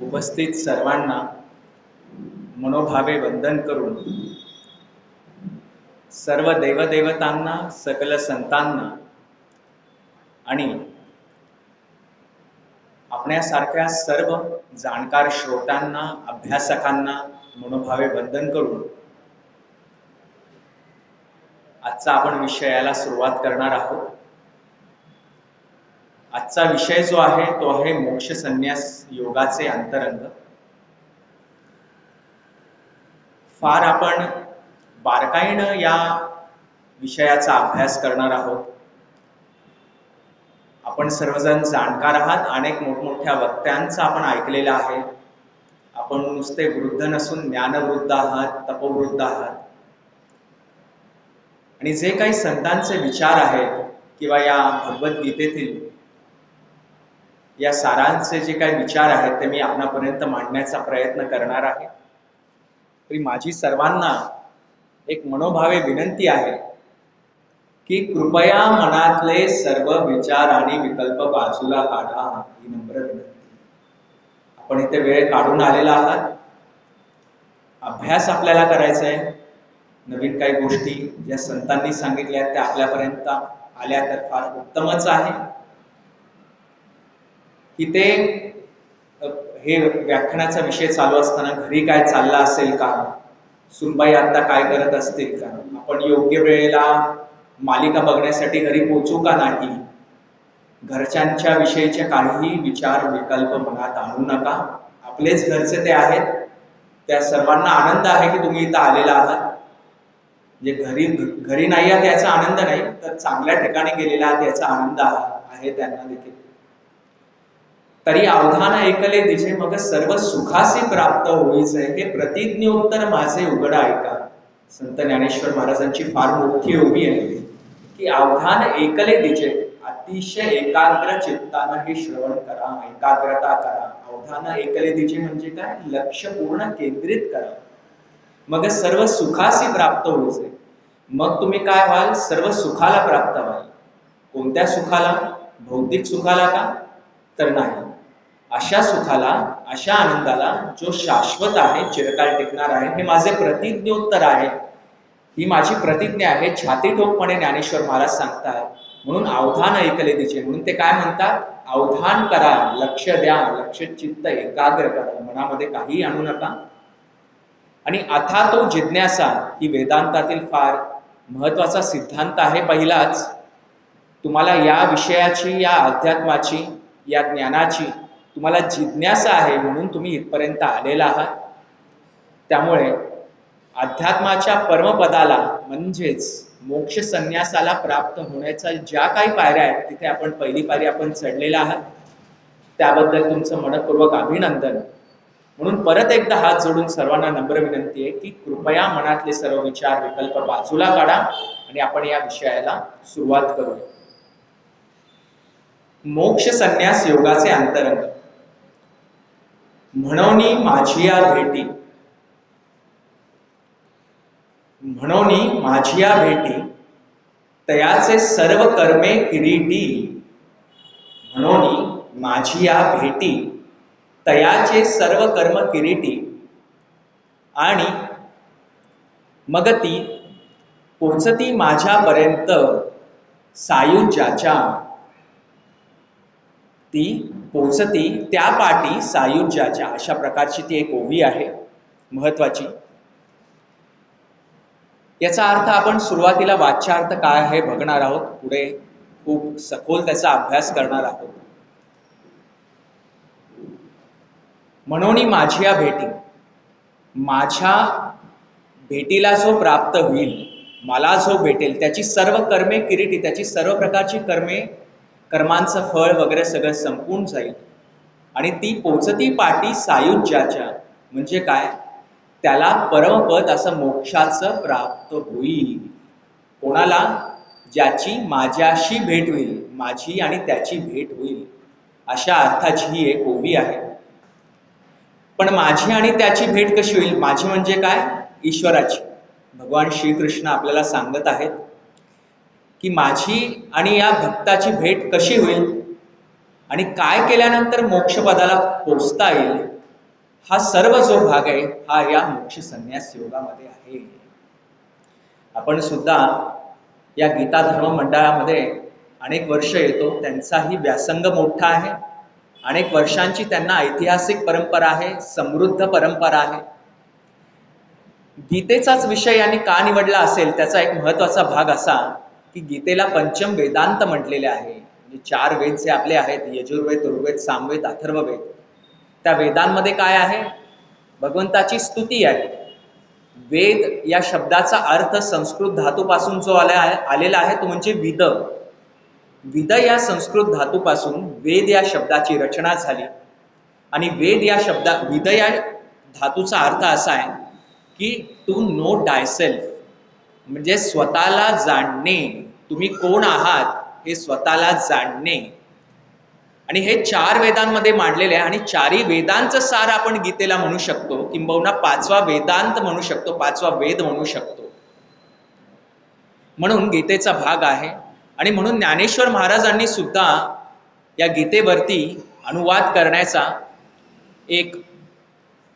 उपस्थित सर्वांना मनोभावे वंदन करून सर्व देवदेवतांना, सकल संतांना आणि आपण्यासारख्या सर्व जाणकार श्रोत्यांना, अभ्यासकांना मनोभावे वंदन करून आजचा आपण विषयाला सुरुवात करणार आहोत। आजचा विषय जो आहे तो आहे मोक्ष संन्यास योगाचे अंतरंग। फार आपण बारकाईनं या विषयाचा अभ्यास करणार आहोत। आपण सर्वजण जाणकार आहात, अनेक मोठमोठ्या वक्त्यांचं आपण ऐकलेलं आहे। आपण नुसते वृद्ध नसून ज्ञानवृद्ध आहात, तपवृद्ध आहात आणि जे काही संतांचे विचार आहेत किंवा या भगवद्गीतेतील या सारांचे जे काही विचार आहेत ते मी आपणापर्यंत मांडण्याचा प्रयत्न करणार आहे। तरी माझी सर्वांना एक मनोभावे विनंती आहे की कृपया मनातले सर्व विचार आणि विकल्प बाजूला काढा, ही नम्र विनंती। आपण इथे वेळ काढून आलेला आहात, अभ्यास आपल्याला करायचा आहे। नवीन काही गोष्टी ज्या संतांनी सांगितल्या त्या आपल्यापर्यंत आल्या तर फार उत्तमच आहे। इथे हे व्याख्यानाचा विषय चालू असताना घरी काय चाललं असेल का, सुनबाई आता काय करत असतील का, आपण योग्य वेळेला मालिका बघण्यासाठी घरी पोहोचू का नाही, घरच्यांच्या विषयीचे काहीही विचार विकल्प मनात आणू नका। आपलेच घरचे ते आहेत, त्या सर्वांना आनंद आहे की तुम्ही इथं आलेला आहात। जे घरी नाही आहात याचा आनंद नाही, तर चांगल्या ठिकाणी गेलेला आहात याचा आनंद आहे त्यांना देखील। तरी अवधान ऐकले दिजे मग सर्व सुखासी प्राप्त होईचे, हे प्रतिज्ञोत्तर माझे उघड ऐका। संत ज्ञानेश्वर महाराजांची फार मोठी ओवी आहे की अवधान ऐकले दिजे, अतिशय एकाग्र चित्तानं हे श्रवण करा, एकाग्रता करा। अवधान ऐकले दिजे म्हणजे काय, लक्ष पूर्ण केंद्रित करा, मग सर्व सुखासी प्राप्त होईचे। मग तुम्ही काय व्हाल, सर्व सुखाला प्राप्त व्हाल। कोणत्या सुखाला, भौतिक सुखाला का, तर नाही, अशा सुखाला, अशा आनंदाला जो शाश्वत आहे, चिरकाल टिकणार आहे। हे माझे प्रतिज्ञोत्तर आहे, ही माझी प्रतिज्ञा आहे, छाती ठोकपणे ज्ञानेश्वर महाराज सांगतात। म्हणून अवधान ऐकले दिजे, म्हणून ते काय म्हणतात, अवधान करा, लक्ष द्या, लक्ष चित्त एकाग्र करा, मनामध्ये काही आणू नका। आणि अथा तो जिज्ञासा, ही वेदांतातील फार महत्वाचा सिद्धांत आहे। पहिलाच तुम्हाला या विषयाची, या अध्यात्माची, या ज्ञानाची तुम्हाला जिज्ञासा आहे म्हणून तुम्ही इथपर्यंत आलेला आहात। त्यामुळे अध्यात्माच्या परमपदाला म्हणजेच मोक्ष संन्यासाला प्राप्त होण्याच्या ज्या काही पायऱ्या आहेत तिथे आपण पहिली पायरी आपण चढलेला आहात, त्याबद्दल तुमचं मनपूर्वक अभिनंदन। म्हणून परत एकदा हात जोडून सर्वांना नम्र विनंती आहे की कृपया मनातले सर्व विचार विकल्प बाजूला काढा आणि आपण या विषयाला सुरुवात करूया। मोक्ष संन्यास योगाचे अंतरंग। म्हणोनी माझिया भेटी, म्हणोनी माझिया भेटी, तयाचे सर्व कर्मे किरीटी। म्हणोनी माझिया भेटी, तयाचे सर्व कर्म किरीटी। आणि मग ती पोचती माझ्यापर्यंत सायुज्याच्या, ती पोचती त्या पाठी सायुज्याच्या, अशा प्रकारची ती एक ओवी आहे महत्वाची। याचा अर्थ आपण सुरुवातीला वाच्यार्थ काय आहे बघणार आहोत, पुढे खूप सखोल त्याचा अभ्यास करणार आहोत। म्हणोनी माझिया भेटी, माझ्या भेटीला जो प्राप्त होईल, मला जो भेटेल त्याची सर्व कर्मे किरीटी, त्याची सर्व प्रकारची कर्मे, कर्मांचं फळ वगैरे सगळं संपून जाईल। आणि ती पोचती पाठी सायुज्याच्या म्हणजे काय, त्याला परमपद असं मोक्षाचं प्राप्त होईल। कोणाला, ज्याची माझ्याशी भेट होईल, माझी आणि त्याची भेट होईल, अशा अर्थाची ही एक ओवी आहे। पण माझी आणि त्याची भेट कशी होईल, माझी म्हणजे काय, ईश्वराची। भगवान श्रीकृष्ण आपल्याला सांगत आहेत की माझी आणि या भक्ताची भेट कशी होईल आणि काय केल्यानंतर मोक्षपदाला पोचता येईल, हा सर्व जो भाग आहे हा या मोक्ष संन्यास योगामध्ये आहे. आपण सुद्धा या गीता धर्म मंडळामध्ये अनेक वर्ष येतो. त्यांचाही व्यासंग मोठा आहे. अनेक वर्षांची त्यांना ऐतिहासिक परंपरा आहे, समृद्ध परंपरा आहे. गीतेचाच विषय यांनी का निवडला असेल त्याचा एक महत्वाचा भाग असा की गीतेला पंचम वेदांत म्हटलेले आहे. म्हणजे 4 वेद जे आपले आहेत, यजुर्वेद, ऋग्वेद, सामवेद, अथर्ववेद, त्या वेदांमध्ये काय आहे? भगवंताची स्तुती आहे. वेद या शब्दाचा अर्थ संस्कृत धातूपासून जो आलेला आहे तो म्हणजे विद. विद या संस्कृत धातूपासून वेद या शब्दाची रचना झाली. आणि वेद या विद या धातूचा अर्थ असा आहे की टू नो डायसेल्फ, म्हणजे स्वतःला जाणणे. तुम्ही कोण आहात हे स्वतःला जाणणे. आणि हे 4 वेदांमध्ये मांडलेले आहे. आणि 4ही वेदांचं सार आपण गीतेला म्हणू शकतो, किंबहुना 5वा वेदांत म्हणू शकतो, 5वा वेद म्हणू शकतो. म्हणून गीतेचा भाग आहे. आणि म्हणून ज्ञानेश्वर महाराजांनी सुद्धा या गीतेवरती अनुवाद करण्याचा एक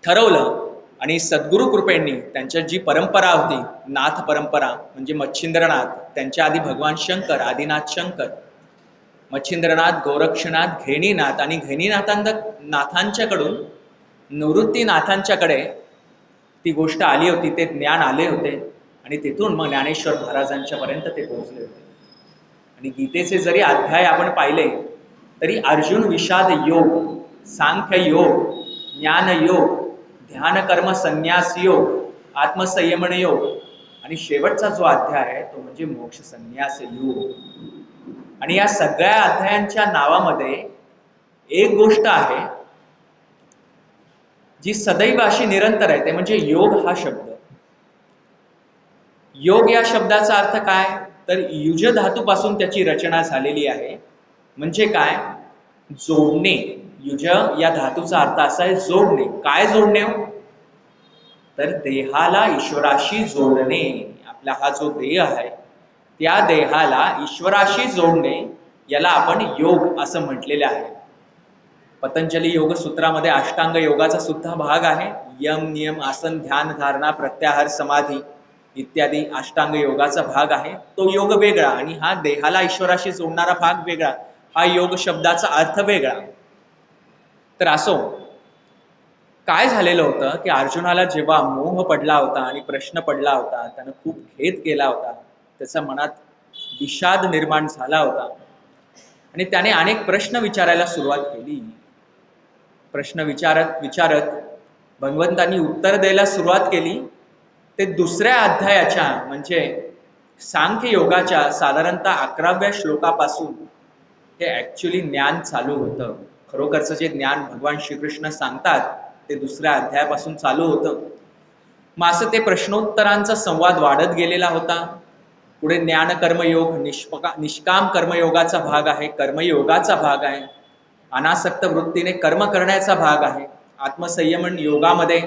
ठरवलं. आणि सद्गुरु कृपेंनी त्यांच्या जी परंपरा होती, नाथ परंपरा म्हणजे मच्छिंद्रनाथ, त्यांच्या आधी भगवान शंकर, आदिनाथ शंकर, मच्छिंद्रनाथ, गोरक्षनाथ, घेणीनाथ, आणि घेणीनाथांच्याकडून निवृत्तीनाथांच्याकडे ती गोष्ट आली होती, ते ज्ञान आले होते. आणि तिथून मग ज्ञानेश्वर महाराजांच्या पर्यंत ते पोहोचले होते. आणि गीतेचे जरी अध्याय आपण पाहिले तरी अर्जुन विषाद योग, सांख्य योग, ज्ञान योग, ध्यान कर्म संन्यास योग, आत्मसंयमन योग, आणि शेवटचा जो अध्याय आहे तो म्हणजे मोक्ष संन्यास योग. आणि या सगळ्या अध्यायांच्या नावामध्ये एक गोष्ट आहे जी सदैव अशी निरंतर आहे, ते म्हणजे योग हा शब्द. योग या शब्दाचा अर्थ काय? तर युज धातूपासून त्याची रचना झालेली आहे. म्हणजे काय? जोडणे. युज या धातूचा अर्थ असा आहे जोडणे. काय जोडणे? तर देहाला ईश्वराशी जोडणे. आपला हा जो देह आहे त्या देहाला ईश्वराशी जोडणे, याला आपण योग असं म्हटलेले आहे. पतंजली योग सूत्रामध्ये अष्टांग योगाचा सुद्धा भाग आहे. यम, नियम, आसन, ध्यान, धारणा, प्रत्याहार, समाधी इत्यादी अष्टांग योगाचा भाग आहे. तो योग वेगळा आणि हा देहाला ईश्वराशी जोडणारा भाग वेगळा. हा योग शब्दाचा अर्थ वेगळा. तर असो, काय झालेलं होतं की अर्जुनाला जेव्हा मोह पडला होता आणि प्रश्न पडला होता, त्यानं खूप खेद केला होता, त्याच्या मनात विषाद निर्माण झाला होता आणि त्याने अनेक प्रश्न विचारायला सुरुवात केली. प्रश्न विचारत भगवंतांनी उत्तर द्यायला सुरुवात केली. ते 2ऱ्या अध्यायाच्या म्हणजे सांख्य योगाच्या साधारणतः 11व्या श्लोकापासून हे ऍक्च्युली ज्ञान चालू होतं. खरोखरचं जे ज्ञान भगवान श्रीकृष्ण सांगतात ते 2ऱ्या अध्यायापासून चालू होतं. मग असं ते प्रश्नोत्तरांचा संवाद वाढत गेलेला होता. पुढे ज्ञान कर्मयोग, निष्काम कर्मयोगाचा भाग आहे, कर्मयोगाचा भाग आहे, अनासक्त वृत्तीने कर्म करण्याचा भाग आहे, आत्मसंयमन योगामध्ये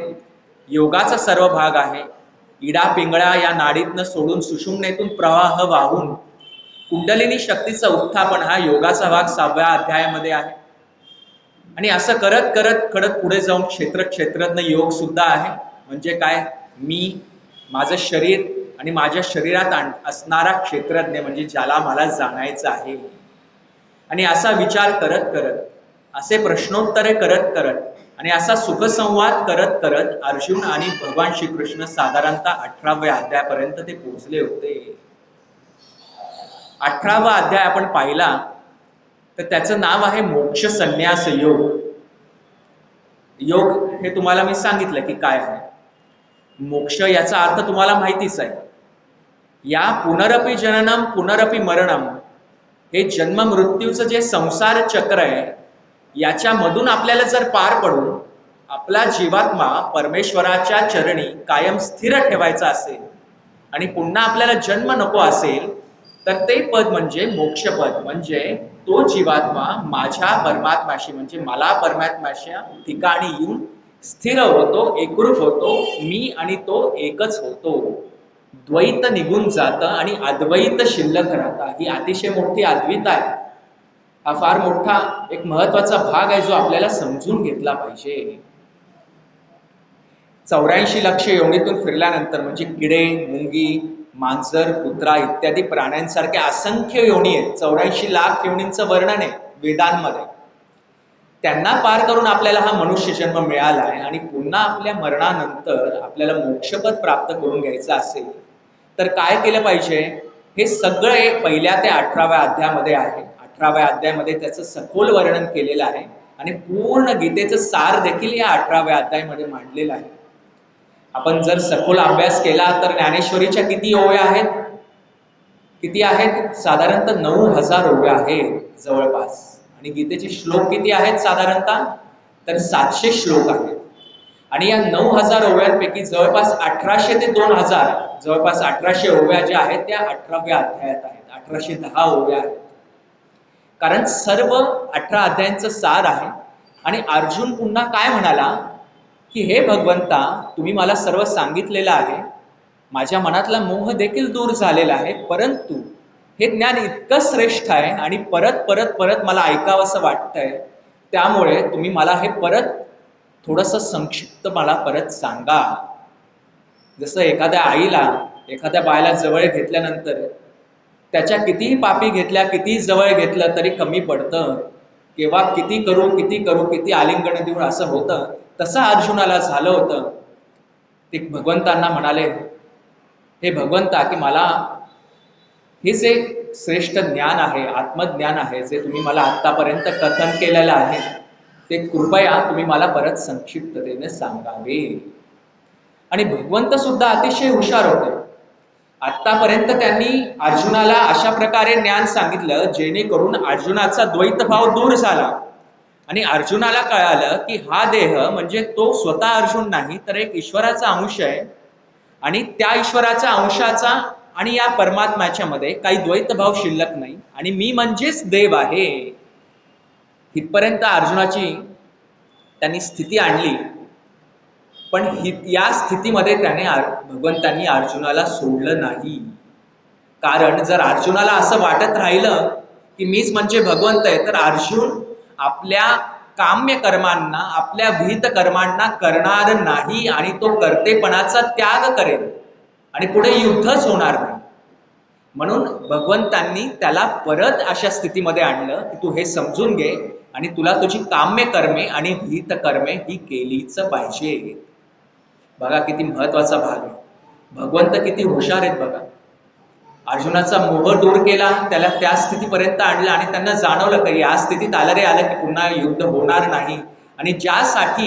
योगाचा सर्व भाग आहे, इडा पिंगळा या नाडीतनं सोडून सुषुम्नेतून प्रवाह वाहून कुंडलिनी शक्तीचा उत्थापन हा योगाचा भाग 6व्या अध्यायामध्ये आहे. आणि असं करत करत पुढे जाऊन क्षेत्रज्ञ योग सुद्धा आहे. म्हणजे काय? मी, माझं शरीर आणि माझ्या शरीरात असणारा क्षेत्रज्ञ म्हणजे ज्याला मला जाणायचं आहे. आणि असा विचार करत असे प्रश्नोत्तरे करत आणि असा सुखसंवाद करत अर्जुन आणि भगवान श्रीकृष्ण साधारणतः 18व्या अध्यायापर्यंत ते पोहोचले होते. 18वा अध्याय आपण पाहिला तर त्याचं नाव आहे मोक्ष संन्यास योग. योग हे तुम्हाला मी सांगितलं की काय आहे. मोक्ष याचा अर्थ तुम्हाला माहितीच आहे. या पुनरपि जननम पुनरपि मरणम हे जन्म मृत्यूचं जे संसार चक्र आहे याच्यामधून आपल्याला जर पार पडून आपला जीवात्मा परमेश्वराच्या चरणी कायम स्थिर ठेवायचा असेल आणि पुन्हा आपल्याला जन्म नको असेल तर ते पद म्हणजे मोक्षपद. म्हणजे तो जीवात्मा माझ्या परमात्म्याशी म्हणजे मला परमात्म्याच्या ठिकाणी येऊन स्थिर होतो, एकरूप होतो, मी आणि तो एकच होतो. द्वैत निघून जातं आणि अद्वैत शिल्लक राहतं. ही अतिशय मोठी अद्विता आहे. हा फार मोठा एक महत्वाचा भाग आहे जो आपल्याला समजून घेतला पाहिजे. 84 लक्ष योनीतून फिरल्यानंतर म्हणजे किडे, मुंगी, मांजर, कुत्रा इत्यादी प्राण्यांसारख्या असंख्य योनी आहेत. 84 लाख योनींचं वर्णन आहे वेदांमध्ये. त्यांना पार करून आपल्याला हा मनुष्य जन्म मिळाला आहे आणि पुन्हा आपल्या मरणानंतर आपल्याला मोक्षपद प्राप्त करून घ्यायचं असेल तर काय केलं पाहिजे, हे सगळे 1 ते 18व्या अध्यायामध्ये आहे. 18व्या अध्यायामध्ये त्याचं सखोल वर्णन केलेलं आहे आणि पूर्ण गीतेचं सार देखील या 18व्या अध्यायामध्ये मांडलेलं आहे. आपण जर सखोल अभ्यास केला तर ज्ञानेश्वरीच्या किती ओव्या आहेत? किती आहेत? साधारणतः 9000 ओव्या आहेत जवळपास. आणि गीतेचे श्लोक किती आहेत साधारणतः? तर 700 श्लोक आहेत. आणि या 9000 ओव्यांपैकी जवळपास 1800 ते 2000 जवळपास 1800 ओव्या ज्या आहेत त्या 18व्या अध्यायात आहेत. 1810 ओव्या आहेत. कारण सर्व 18 अध्यायांचं सार आहे. आणि अर्जुन पुन्हा काय म्हणाला की हे भगवंता, तुम्ही मला सर्व सांगितलेलं आहे, माझ्या मनातला मोह देखील दूर झालेला आहे, परंतु हे ज्ञान इतकं श्रेष्ठ आहे आणि परत परत परत मला ऐकावंसं वाटतंय, त्यामुळे तुम्ही मला हे परत थोडंसं संक्षिप्त मला परत सांगा. जसं एखाद्या आईला एखाद्या बाळाला जवळ घेतल्यानंतर त्याच्या कितीही पापी घेतल्या, किती जवळ घेतलं तरी कमी पडतं. केव्हा किती करू किती आलिंगन देऊन असं होतं. तसं अर्जुनाला झालं होतं. ते भगवंतांना म्हणाले, हे भगवंता, की मला हे जे श्रेष्ठ ज्ञान आहे, आत्मज्ञान आहे, जे तुम्ही मला आतापर्यंत कथन केलेलं आहे, ते कृपया तुम्ही मला परत संक्षिप्ततेने सांगावे. आणि भगवंत सुद्धा अतिशय हुशार होते. आतापर्यंत त्यांनी अर्जुनाला अशा प्रकारे ज्ञान सांगितलं जेणेकरून अर्जुनाचा द्वैतभाव दूर झाला आणि अर्जुनाला कळालं की हा देह म्हणजे तो स्वतः अर्जुन नाही, तर एक ईश्वराचा अंश आहे आणि त्या ईश्वराच्या अंशाचा आणि या परमात्म्याच्या मध्ये काही द्वैतभाव शिल्लक नाही आणि मी म्हणजेच देव आहे. इथपर्यंत अर्जुनाची त्यांनी स्थिती आणली. पण या स्थितीमध्ये त्याने भगवंतांनी अर्जुनाला सोडलं नाही. कारण जर अर्जुनाला असं वाटत राहिलं की मीच म्हणजे भगवंत आहे, तर अर्जुन आपल्या काम्य कर्मांना, आपल्या विहित कर्मांना करणार नाही आणि तो कर्तेपणाचा त्याग करेल आणि पुढे युद्धच होणार नाही. म्हणून भगवंतांनी त्याला परत अशा स्थितीमध्ये आणलं की तू हे समजून घे आणि तुला तुझी काम्य कर्मे आणि विहित कर्मे ही केलीच पाहिजे. बघा किती महत्वाचा भाग आहे. भगवंत किती हुशार आहेत बघा. अर्जुनाचा मोह दूर केला, त्याला त्या स्थितीपर्यंत आणलं आणि त्यांना जाणवलं की या स्थितीत आलं की पुन्हा युद्ध होणार नाही आणि ज्यासाठी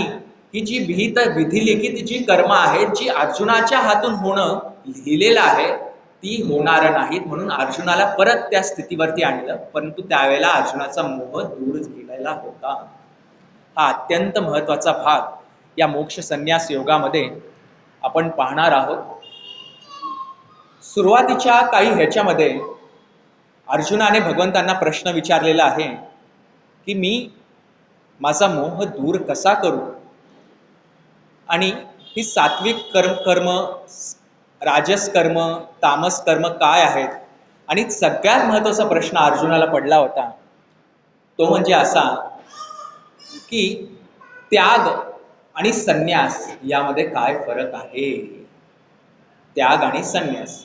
ही जी विहित विधिलिखित जी कर्म आहेत, जी अर्जुनाच्या हातून होणं लिहिलेलं आहे, ती होणार नाहीत. म्हणून अर्जुनाला परत त्या स्थितीवरती आणलं, परंतु त्यावेळेला अर्जुनाचा मोह दूर केलेला होता. हा अत्यंत महत्वाचा भाग या मोक्ष संन्यास योगामध्ये आपण पाहणार आहोत. सुरुवातीच्या काही ह्याच्यामध्ये अर्जुनाने भगवंतांना प्रश्न विचारलेला आहे की मी माझा मोह दूर कसा करू आणि ही सात्विक कर्म, राजस कर्म, तामस कर्म काय आहेत. आणि सगळ्यात महत्वाचा प्रश्न अर्जुनाला पडला होता तो म्हणजे असा की त्याग आणि संन्यास यामध्ये काय फरक आहे. त्याग आणि संन्यास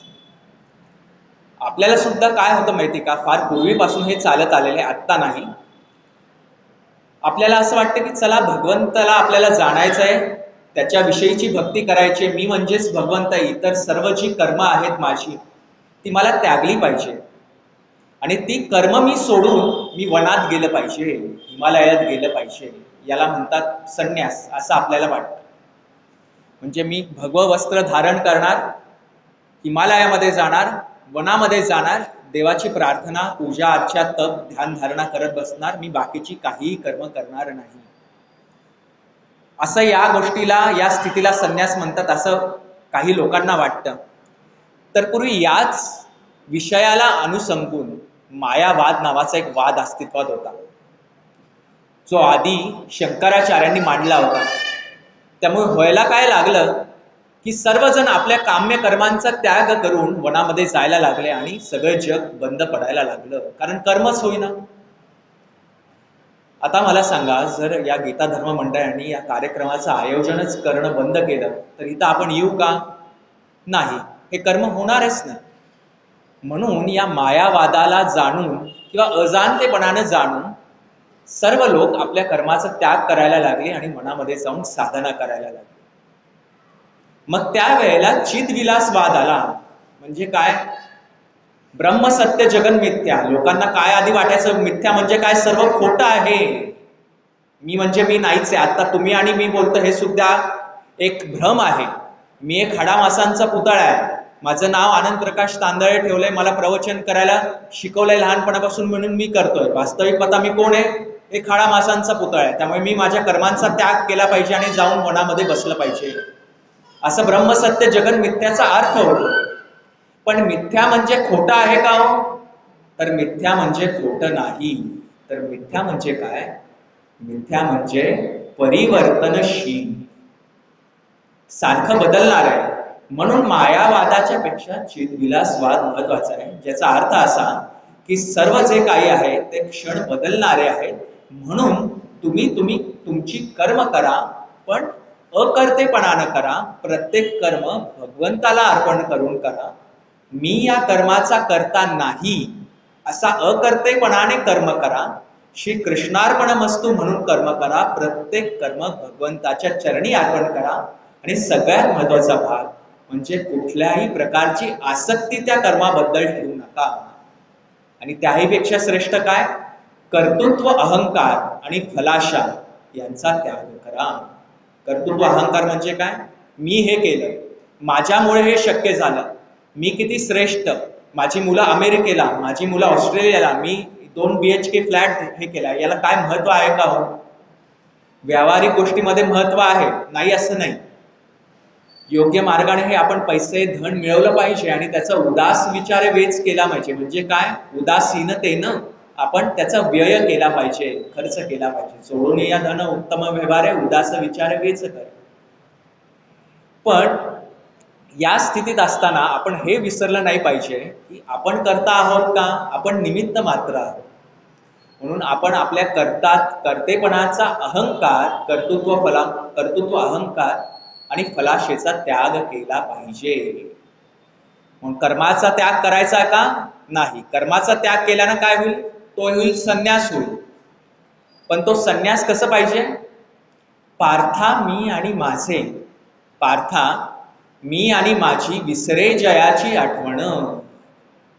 आपल्याला सुद्धा काय होतं माहिती का, फार पूर्वीपासून हे चालत आलेले, आत्ता नाही. आपल्याला असं वाटतं की चला भगवंताला आपल्याला जाणायचंय, त्याच्याविषयीची भक्ती करायची, मी म्हणजेच भगवंत, इतर सर्व जी कर्म आहेत माझी ती मला त्यागली पाहिजे आणि ती कर्म मी सोडून मी वनात गेलं पाहिजे, हिमालयात गेलं पाहिजे. याला म्हणतात संन्यास असं आपल्याला वाटतं. म्हणजे मी भगव वस्त्र धारण करणार, हिमालयामध्ये जाणार, वनामध्ये जाणार, देवाची प्रार्थना, पूजा अर्चा, तप, ध्यान धारणा करत बसणार, मी बाकीची काहीही कर्म करणार नाही. असं या गोष्टीला, या स्थितीला संन्यास म्हणतात असं काही लोकांना वाटतं. तर पूर्वी याच विषयाला अनुसंगून मायावाद नावाचा एक वाद अस्तित्वात होता, जो आधी शंकराचार्यांनी मांडला होता. त्यामुळे व्हायला काय लागलं की सर्वजण आपल्या काम्य कर्मांचा त्याग करून वनामध्ये जायला लागले आणि सगळं जग बंद पडायला लागलं, कारण कर्मच होईना. आता मला सांगा, जर या गीता धर्म मंडळांनी या कार्यक्रमाचं आयोजनच करणं बंद केलं तर इथं आपण येऊ का? नाही, हे कर्म होणारच नाही. म्हणून या मायावादाला जाणून किंवा अजाणतेपणानं जाणून सर्व लोक आपल्या कर्माचा त्याग करायला लागले आणि मनामध्ये जाऊन साधना करायला लागले. मग त्यावेळेला चितविलासवाद आला. म्हणजे काय? ब्रह्म सत्य जगन मिथ्या. लोकांना काय आधी वाटायचं? मिथ्या म्हणजे काय? सर्व खोटं आहे. मी म्हणजे मी नाहीच आहे. आता तुम्ही आणि मी बोलतो हे सुद्धा एक भ्रम आहे. मी एक हाडामासांचा पुतळा आहे. माझं नाव आनंद प्रकाश तांदळे ठेवलंय, मला प्रवचन करायला शिकवलंय लहानपणापासून म्हणून मी करतोय. वास्तविक पता मी कोण आहे? एक हाडामासांचा पुतळा आहे. त्यामुळे मी माझ्या कर्मांचा त्याग केला पाहिजे आणि जाऊन मनामध्ये बसलं पाहिजे, असं ब्रह्मसत्य जगन मिथ्याचा अर्थ होतो. पण मिथ्या म्हणजे खोटं आहे का हो? तर मिथ्या म्हणजे खोटं नाही. तर मिथ्या म्हणजे काय? मिथ्या म्हणजे परिवर्तनशील, सारखं बदलणार आहे. म्हणून मायावादाच्या पेक्षा चितविलासवाद महत्वाचा आहे, ज्याचा अर्थ असा की सर्व जे काही आहे ते क्षण बदलणारे आहेत. म्हणून तुम्ही तुमची कर्म करा, पण अकर्तेपणानं करा. प्रत्येक कर्म भगवंताला अर्पण करून करा. मी या कर्माचा करता नाही असा अकर्तेपणाने कर्म करा. श्री कृष्णार्पणमस्तु म्हणून कर्म करा. प्रत्येक कर्म भगवंताच्या चरणी अर्पण करा. आणि सगळ्यात महत्वाचा भाग म्हणजे कुठल्याही प्रकारची आसक्ती त्या कर्माबद्दल ठेवू नका. आणि त्याही पेक्षा श्रेष्ठ काय? कर्तृत्व अहंकार आणि फलाशा यांचा त्याग करा. कर्तृत्व अहंकार म्हणजे काय? मी हे केलं, माझ्यामुळे हे शक्य झालं, मी किती श्रेष्ठ, माझी मुलं अमेरिकेला, माझी मुलं ऑस्ट्रेलियाला, मी 2 BHK फ्लॅट हे केला. याला काय महत्व आहे का हो? व्यावहारिक गोष्टीमध्ये महत्व आहे, नाही असं नाही. योग्य मार्गाने हे आपण पैसे धन मिळवलं पाहिजे आणि त्याचा उदास विचार वेच केला पाहिजे. म्हणजे काय? उदासीनतेनं आपण त्याचा व्यय केला पाहिजे, खर्च केला पाहिजे. सोडून या धन उत्तम व्यवहार उदास विचार वेच कर. पण या स्थितीत असताना आपण हे विसरलं नाही पाहिजे की आपण करता आहोत का? आपण निमित्त मात्र आहोत. म्हणून आपण आपल्या कर्तेपणाचा अहंकार, कर्तृत्व अहंकार आणि फलाशेचा त्याग केला पाहिजे. म्हणून कर्माचा त्याग करायचा का? नाही. कर्माचा त्याग केल्यानं काय होईल? तो होईल संन्यास होईल. पण तो संन्यास कसं पाहिजे? पार्था मी आणि माझे, पार्था मी आणि माझी विसरे जयाची आठवण.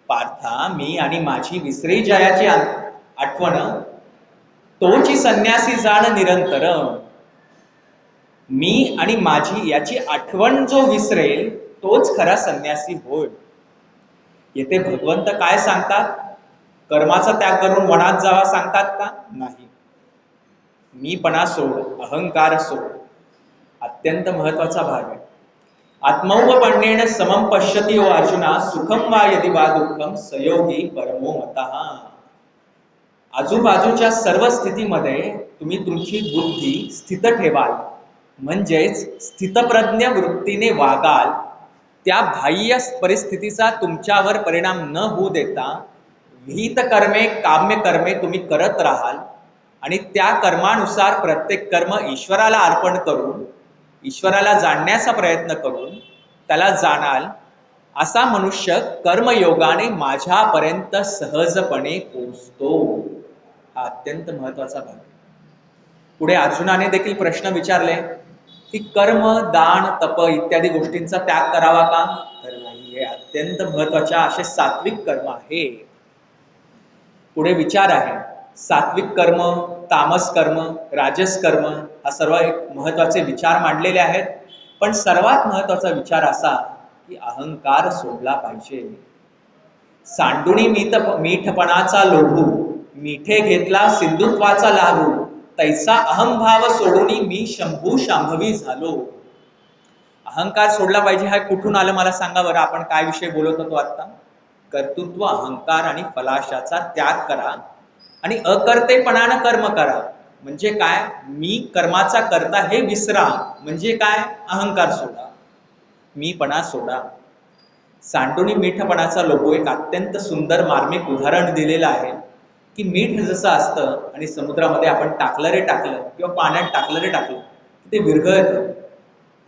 पार्था मी आणि माझी विसरे जयाची आठवण, तोची संन्यासी जाण निरंतर. मी आणि माझी याची आठवण जो विसरेल तोच खरा संन्यासी होय. येथे भगवंत काय सांगतात? कर्माचा त्याग करून वनात जावा सांगतात का? नाही. मीपणा सोड, अहंकार सोड. अत्यंत महत्वाचा भाग आहे. आत्मौपण्येन समम पश्यति ओ अर्जुना, सुखम वा यदि वा दुःखम सयोगी परमो मतः. आजूबाजूच्या सर्व स्थितीमध्ये तुम्ही तुमची बुद्धी स्थित ठेवाल, म्हणजेच स्थितप्रज्ञ वृत्तीने वागाल. त्या बाह्य परिस्थितीचा तुमच्यावर परिणाम न होऊ देता विहित कर्मे, काम्य कर्मे तुम्ही करत राहाल आणि त्या कर्मानुसार प्रत्येक कर्म ईश्वराला अर्पण करून, ईश्वराला जाणण्याचा प्रयत्न करून त्याला जाणाल. असा मनुष्य कर्मयोगाने माझ्यापर्यंत सहजपणे पोहोचतो. हा अत्यंत महत्वाचा भाग. पुढे अर्जुनाने देखील प्रश्न विचारले की कर्म, दान, तप इत्यादी गोष्टींचा त्याग करावा का? तर नाही. हे अत्यंत महत्वाच्या असे सात्विक कर्म आहे. पुढे विचार आहे, सात्विक कर्म, तामस कर्म, राजस कर्म, हा सर्व एक महत्वाचे विचार मांडलेले आहेत. पण सर्वात महत्वाचा विचार असा की अहंकार सोडला पाहिजे. सांडुणी मीठपणाचा लोभू, मिठे घेतला सिंधुत्वाचा लाभू, तैसा अहंभाव सोडून मी शंभू शांभवी झालो. अहंकार सोडला पाहिजे. हा कुठून आलं मला सांगा बरं. आपण काय विषय बोलत होतो आता? कर्तृत्व अहंकार आणि फलाशाचा त्याग करा आणि अकर्तेपणानं कर्म करा. म्हणजे काय? मी कर्माचा करता हे विसरा. म्हणजे काय? अहंकार सोडा, मीपणा सोडा. सांडुणी मीठपणाचा लोभो एक अत्यंत सुंदर मार्मिक उदाहरण दिलेलं आहे. की मीठ जसं असतं आणि समुद्रामध्ये आपण टाकलं रे टाकलं किंवा पाण्यात टाकलं रे टाकलं ते विरघळतं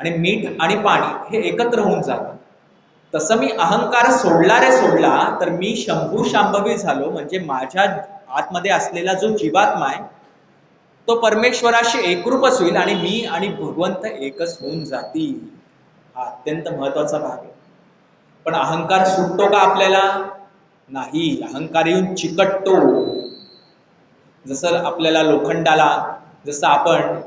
आणि मीठ आणि पाणी हे एकत्र होऊन जातं. तसं मी अहंकार सोडला रे सोडला तर मी शंभू शांभवी झालो, म्हणजे माझ्या आतमध्ये असलेला जो जीवात्मा आहे तो परमेश्वराशी एकरूपच होईल आणि मी आणि भगवंत एकच होऊन जातील. हा अत्यंत महत्वाचा भाग आहे. पण अहंकार सुटतो का आपल्याला? नाही, अहंकार येऊन चिकटतो. जसं आपल्याला लोखंडाला, जसं आपण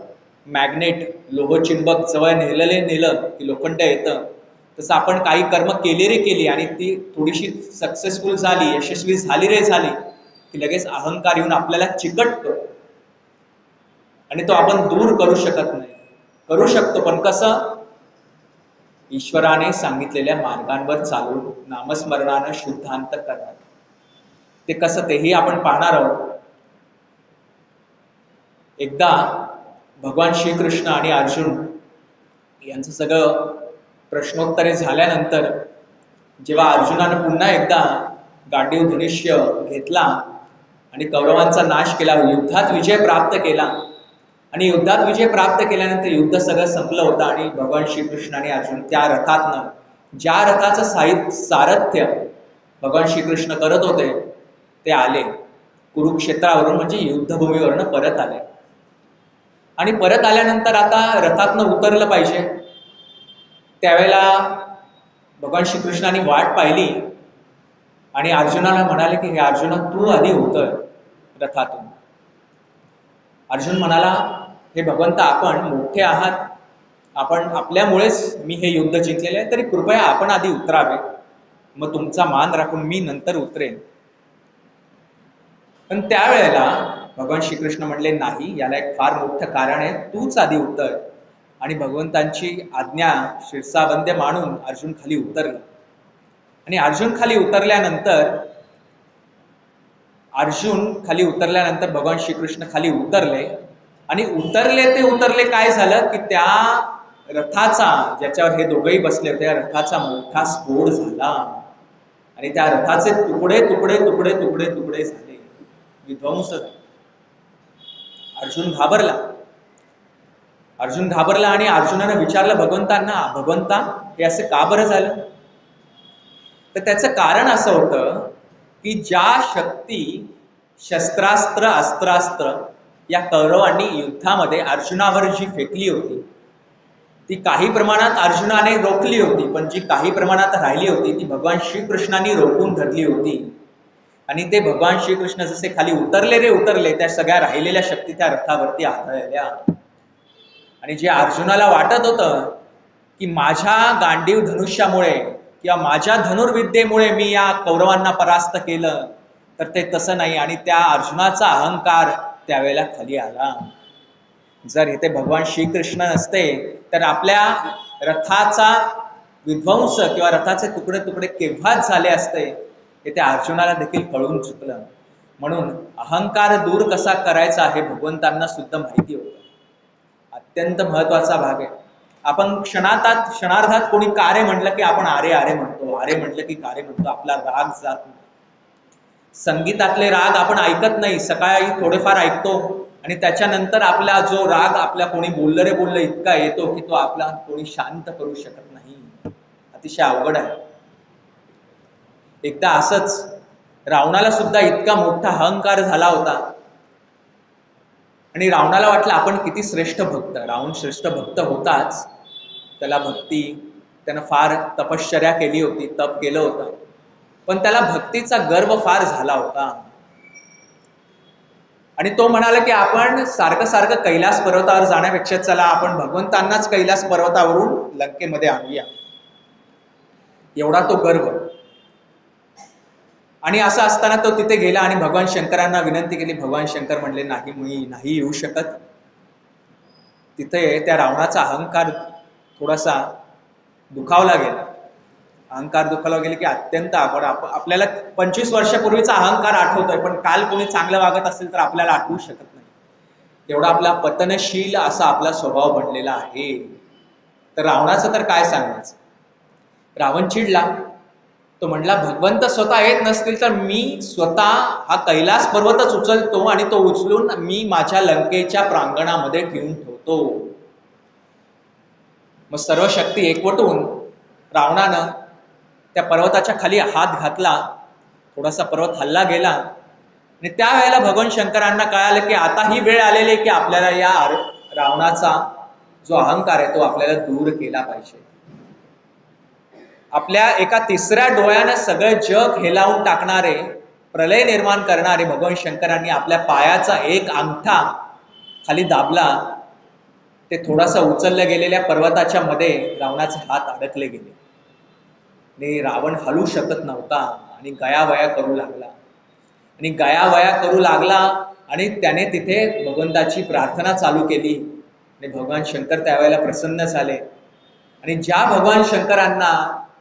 मॅग्नेट लोहचुंबक जवळ नेलं की लोखंड येतं, तसं आपण काही कर्म केली रे केली आणि ती थोडीशी सक्सेसफुल झाली, यशस्वी झाली रे झाली की लगेच अहंकार येऊन आपल्याला चिकटतो आणि तो आपण दूर करू शकत नाही. करू शकतो पण कसं? ईश्वराने सांगितलेल्या मार्गांवर चालून नामस्मरणानं शुद्धांत करणार. ते कसं तेही आपण पाहणार आहोत. एकदा भगवान श्रीकृष्ण आणि अर्जुन यांचं सगळं प्रश्नोत्तरे झाल्यानंतर जेव्हा अर्जुनानं पुन्हा एकदा गांडीव धनुष्य घेतला आणि कौरवांचा नाश केला, युद्धात विजय प्राप्त केला आणि युद्धात विजय प्राप्त केल्यानंतर युद्ध सगळं संपलं होतं आणि भगवान श्रीकृष्ण आणि अर्जुन त्या रथातनं, ज्या रथाचं सारथ्य भगवान श्रीकृष्ण करत होते, ते आले कुरुक्षेत्रावरून, म्हणजे युद्धभूमीवरनं परत आले. आणि परत आल्यानंतर आता रथातनं उतरलं पाहिजे. त्यावेळेला भगवान श्रीकृष्णाने वाट पाहिली आणि अर्जुनाला म्हणाले की हे अर्जुना, तू आधी उतर रथातून. अर्जुन म्हणाला, हे भगवंत, आपण मोठे आहात, आपण आपल्यामुळेच मी हे युद्ध जिंकलेले आहे, तरी कृपया आपण आधी उतरावे, मग तुमचा मान राखून मी नंतर उतरेन. पण त्यावेळेला भगवान श्रीकृष्ण म्हणले, नाही, याला एक फार मोठं कारण आहे, तूच आधी उतर. आणि भगवंतांची आज्ञा शिरसावंद्य मानून अर्जुन खाली उतरला. आणि अर्जुन खाली उतरल्यानंतर भगवान श्रीकृष्ण खाली उतरले आणि उतरले काय झालं की त्या रथाचा, ज्याच्यावर हे दोघंही बसले होते, त्या रथाचा मोठा स्फोट झाला आणि त्या रथाचे तुकडे तुकडे तुकडे तुकडे तुकडे झाले, विध्वंस झाले. अर्जुन घाबरला आणि अर्जुनानं विचारलं भगवंतांना, भगवंता, हे असं का बरं झालं? तर त्याचं कारण असं होतं की ज्या शक्ती, शस्त्रास्त्र, अस्त्रास्त्र या कौरवांनी युद्धामध्ये अर्जुनावर जी फेकली होती, ती काही प्रमाणात अर्जुनाने रोखली होती, पण जी काही प्रमाणात राहिली होती ती भगवान श्रीकृष्णाने रोखून धरली होती. आणि ते भगवान श्रीकृष्ण जसे खाली उतरले, त्या सगळ्या राहिलेल्या शक्ती त्या रथावरती आदळल्या. आणि जे अर्जुनाला वाटत होतं की माझ्या गांडीव धनुष्यामुळे किंवा माझ्या धनुर्विद्येमुळे मी या कौरवांना परास्त केलं, तर ते तसं नाही. आणि त्या अर्जुनाचा अहंकार त्यावेळेला खाली आला. जर इथे भगवान श्रीकृष्ण नसते तर आपल्या रथाचा विध्वंस किंवा रथाचे तुकडे तुकडे केव्हाच झाले असते, हे त्या अर्जुनाला देखील कळून चुकलं. म्हणून अहंकार दूर कसा करायचा हे भगवंतांना सुद्धा माहिती होतं. अत्यंत महत्वाचा भाग आहे. आपण क्षणार्धात कोणी कारे म्हटलं की आपण आरे आरे म्हणतो, आरे म्हटलं की कारे म्हणतो, आपला राग जात नाही. संगीतातले राग आपण ऐकत नाही, सकाळी थोडेफार ऐकतो आणि त्याच्यानंतर आपला जो राग, आपल्या कोणी बोललं इतका येतो की तो आपला कोणी शांत करू शकत नाही. अतिशय अवघड आहे. एकदा असंच रावणाला सुद्धा इतका मोठा अहंकार झाला होता आणि रावणाला वाटलं आपण किती श्रेष्ठ भक्त. रावण श्रेष्ठ भक्त होताच, त्याला भक्ती, त्यानं फार तपश्चर्या केली होती, तप केलं होतं, पण त्याला भक्तीचा गर्व फार झाला होता. आणि तो म्हणाला की आपण सारखं कैलास पर्वतावर जाण्यापेक्षा चला आपण भगवंतांनाच कैलास पर्वतावरून लंकेमध्ये आणूया, एवढा तो गर्व. आणि असं असताना तो तिथे गेला आणि भगवान शंकरांना विनंती केली. भगवान शंकर म्हणले, नाही, मी नाही येऊ शकत. तिथे त्या रावणाचा अहंकार थोडासा दुखावला गेला. अहंकार दुखावला गेला की अत्यंत आपण आपल्याला 25 वर्षापूर्वीचा अहंकार आठवतोय, पण काल कोणी चांगलं वागत असेल तर आपल्याला आठवू शकत नाही. तेवढा आपला पतनशील असा आपला स्वभाव बनलेला आहे. तर रावणाचं तर काय सांगायचं. रावण चिडला तो म्हणला, भगवंत स्वतः येत नसतील तर मी स्वतः हा कैलास पर्वतच उचलतो आणि तो उचलून मी माझ्या लंकेच्या प्रांगणामध्ये ठेवून ठेवतो. मग सर्व शक्ती एकवटून रावणानं त्या पर्वताच्या खाली हात घातला, थोडासा पर्वत हल्ला गेला आणि त्यावेळेला भगवान शंकरांना कळालं की आता ही वेळ आलेली आहे की आपल्याला या रावणाचा जो अहंकार आहे तो आपल्याला दूर केला पाहिजे. आपल्या एका तिसऱ्या डोळ्याने सगळं जग हेलावून टाकणारे, प्रलय निर्माण करणारे भगवान शंकरांनी आपल्या पायाचा एक अंगठा खाली दाबला. ते थोडासा उचलल्या गेलेल्या पर्वताच्या मध्ये रावणाचे हात अडकले गेले आणि रावण हलू शकत नव्हता आणि गयावया करू लागला आणि त्याने तिथे भगवंताची प्रार्थना चालू केली आणि भगवान शंकर त्यावेळेला प्रसन्न झाले आणि ज्या भगवान शंकरांना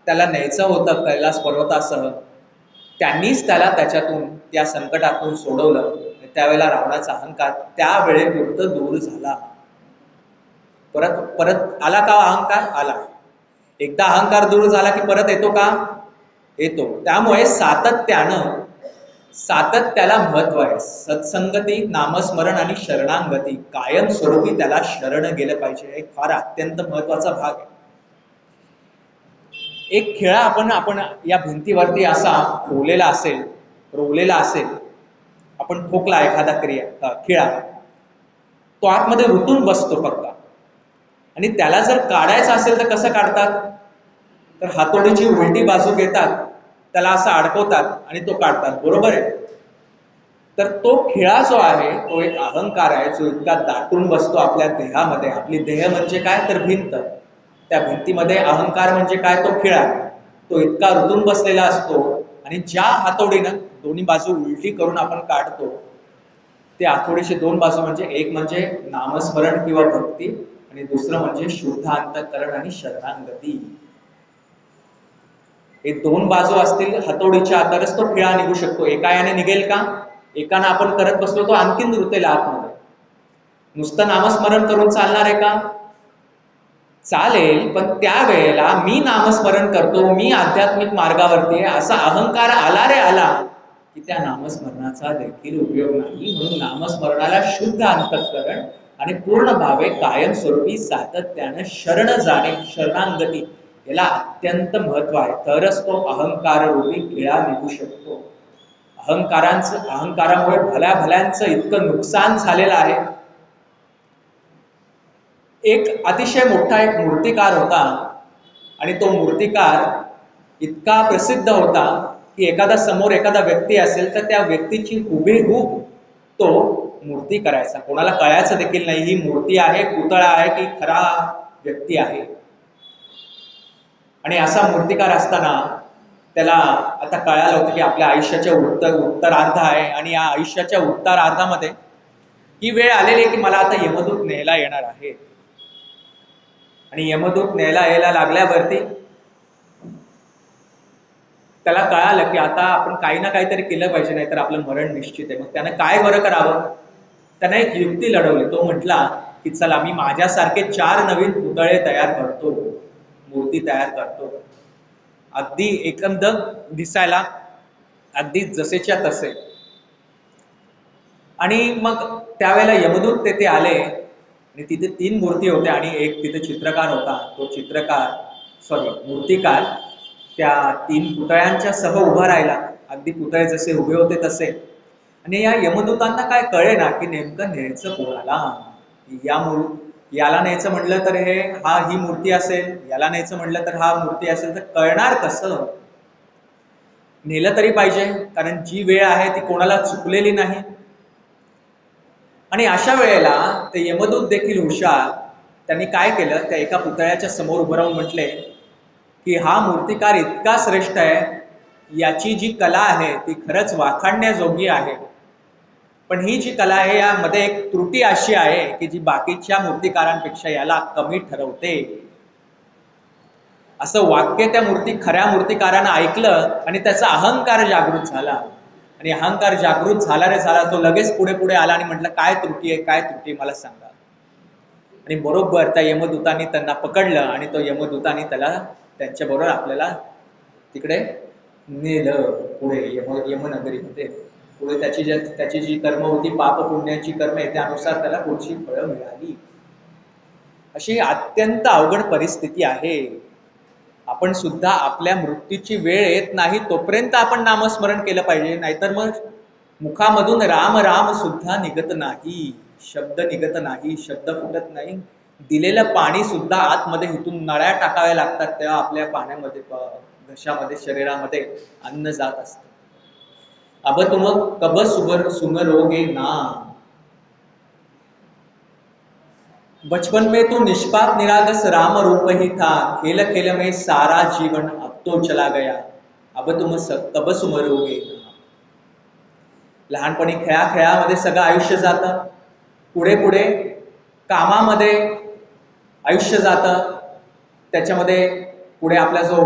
त्याला न्यायचं होतं कैलास पर्वतासह, त्यांनीच त्याला त्याच्यातून, त्या संकटातून सोडवलं. त्यावेळेला रावणाचा अहंकार त्यावेळेपुरत दूर झाला. परत आला का अहंकार? आला. एकदा अहंकार दूर झाला की परत येतो का? येतो. त्यामुळे सातत्याला महत्व आहे. सत्संगती, नामस्मरण आणि शरणांगती, कायमस्वरूपी त्याला शरण गेलं पाहिजे. एक फार अत्यंत महत्वाचा भाग आहे. एक खिळा आपण या भिंतीवरती असा रोवलेला असेल, आपण ठोकला एखादा खिळा, तो आतमध्ये रुतून बसतो फक्त. आणि त्याला जर काढायचं असेल तर कसं काढतात? तर हातोडीची उलटी बाजू घेतात, त्याला असं अडकवतात आणि तो काढतात. बरोबर आहे. तर तो खिळा जो आहे तो एक अहंकार आहे, जो इतका दाटून बसतो आपल्या देहामध्ये. आपली देह म्हणजे काय? तर भिंत. त्या भिंतीमध्ये अहंकार म्हणजे काय? तो खिळा. तो इतका रुतून बसलेला असतो आणि ज्या हातोडीनं दोन्ही बाजू उलटी करून आपण काढतो, ते हातोडीचे दोन बाजू म्हणजे एक म्हणजे नामस्मरण किंवा भक्ती आणि दुसरं म्हणजे शुद्ध अंतःकरण आणि शरणांगती. हे दोन बाजू असतील हातोडीच्या तरच तो खिळा निघू शकतो. एका याने निघेल का? एकानं आपण करत बसलो तो आणखीन रुतेल आतमध्ये. नुसतं नामस्मरण करून चालणार आहे का? चालेल, पण त्यावेळेला मी नामस्मरण करतो, मी आध्यात्मिक मार्गावरती आहे असा अहंकार आला की त्या नामस्मरणाचा देखील उपयोग नाही. म्हणून नामस्मरणाला शुद्ध अंतःकरण आणि पूर्ण भावे कायमस्वरूपी सातत्याने शरण जाणे, शरणांगती, याला अत्यंत महत्व आहे. तरच तो अहंकार रूपी खिळा निघू शकतो. अहंकारामुळे भल्यांचं इतकं नुकसान झालेलं आहे. एक अतिशय मोठा एक मूर्तिकार होता आणि तो मूर्तिकार इतका प्रसिद्ध होता की समोर एखादा व्यक्ती असेल तर त्या व्यक्तीची हुबेहूब तो मूर्ती करायचा. कोणाला कळायचं देखील नाही ही मूर्ती आहे, पुतळा आहे की खरा व्यक्ती आहे. आणि असा मूर्तिकार असताना त्याला आता कळालं होतं की आपल्या आयुष्याच्या उत्तरार्ध आहे आणि या आयुष्याच्या उत्तरार्धामध्ये ही वेळ आलेली आहे की मला आता यमदूत न्यायला येणार आहे. आणि यमदूत न्यायला यायला लागल्यावरती त्याला कळालं की आता आपण काही ना काहीतरी केलं पाहिजे, नाही तर आपलं मरण निश्चित आहे. मग त्यानं काय बरं करावं? त्यानं एक युक्ती लढवली. तो म्हटला की चला मी माझ्यासारखे 4 नवीन पुतळे तयार करतो, मूर्ती तयार करतो, अगदी एकंदर दिसायला अगदी जसेच्या तसे. आणि मग त्यावेळेला यमदूत तेथे आले आणि तिथे 3 मूर्ती होत्या आणि एक तिथे चित्रकार होता. तो मूर्तिकार त्या 3 पुतळ्यांच्या सह उभा राहिला, अगदी पुतळे जसे उभे होते तसे. आणि या यमदूतांना काय कळे ना की नेमकं न्यायचं कोणाला. याला न्यायचं म्हटलं तर ही मूर्ती असेल, याला न्यायचं म्हटलं तर हा मूर्ती असेल, तर कळणार कसं? नेलं तरी पाहिजे, कारण जी वेळ आहे ती कोणाला चुकलेली नाही. आणि अशा वेळेला ते यमदूत देखील हुशार, त्यांनी काय केलं, त्या एका पुतळ्याच्या समोर उभं राहून म्हटले की हा मूर्तिकार इतका श्रेष्ठ आहे, याची जी कला आहे ती खरंच वाखाणण्याजोगी आहे, पण ही जी कला आहे यामध्ये एक त्रुटी अशी आहे की जी बाकीच्या मूर्तिकारांपेक्षा याला कमी ठरवते. असं वाक्य त्या खऱ्या मूर्तिकारानं ऐकलं आणि त्याचा अहंकार जागृत झाला. आणि अहंकार जागृत झाला रे झाला, तो लगेच पुढे आला आणि म्हटलं काय त्रुटी आहे मला सांगा. आणि बरोबर त्या यमदूतांनी त्यांना पकडलं आणि तो यमदूतांनी त्यांच्याबरोबर आपल्याला तिकडे नेलं पुढे यमनगरीमध्ये. पुढे त्याची जी कर्म होती, पाप पुण्याची कर्म आहे, त्यानुसार त्याला पुढची फळं मिळाली. अशी अत्यंत अवघड परिस्थिती आहे. आपण सुद्धा आपल्या मृत्यूची वेळ येत नाही तोपर्यंत आपण नामस्मरण केलं पाहिजे, नाहीतर मग मुखामधून राम राम सुद्धा निघत नाही, शब्द निघत नाही, शब्द फुटत नाही. दिलेलं पाणी सुद्धा आतमध्ये इथून नळ्या टाकाव्या लागतात, तेव्हा आपल्या पाण्यामध्ये, घशामध्ये, शरीरामध्ये अन्न जात असतं. अब तुम कब सुमरोगे नाम, बचपन में तो निष्पाप निरागस राम रूप ही था, खेल खेल में सारा जीवन अब तो चला गया, अब तुम कब सुमरोगे. लहानपणी खेळामध्ये सगळं आयुष्य जातं, पुढे पुढे कामामध्ये आयुष्य जातं, त्याच्यामध्ये पुढे आपला जो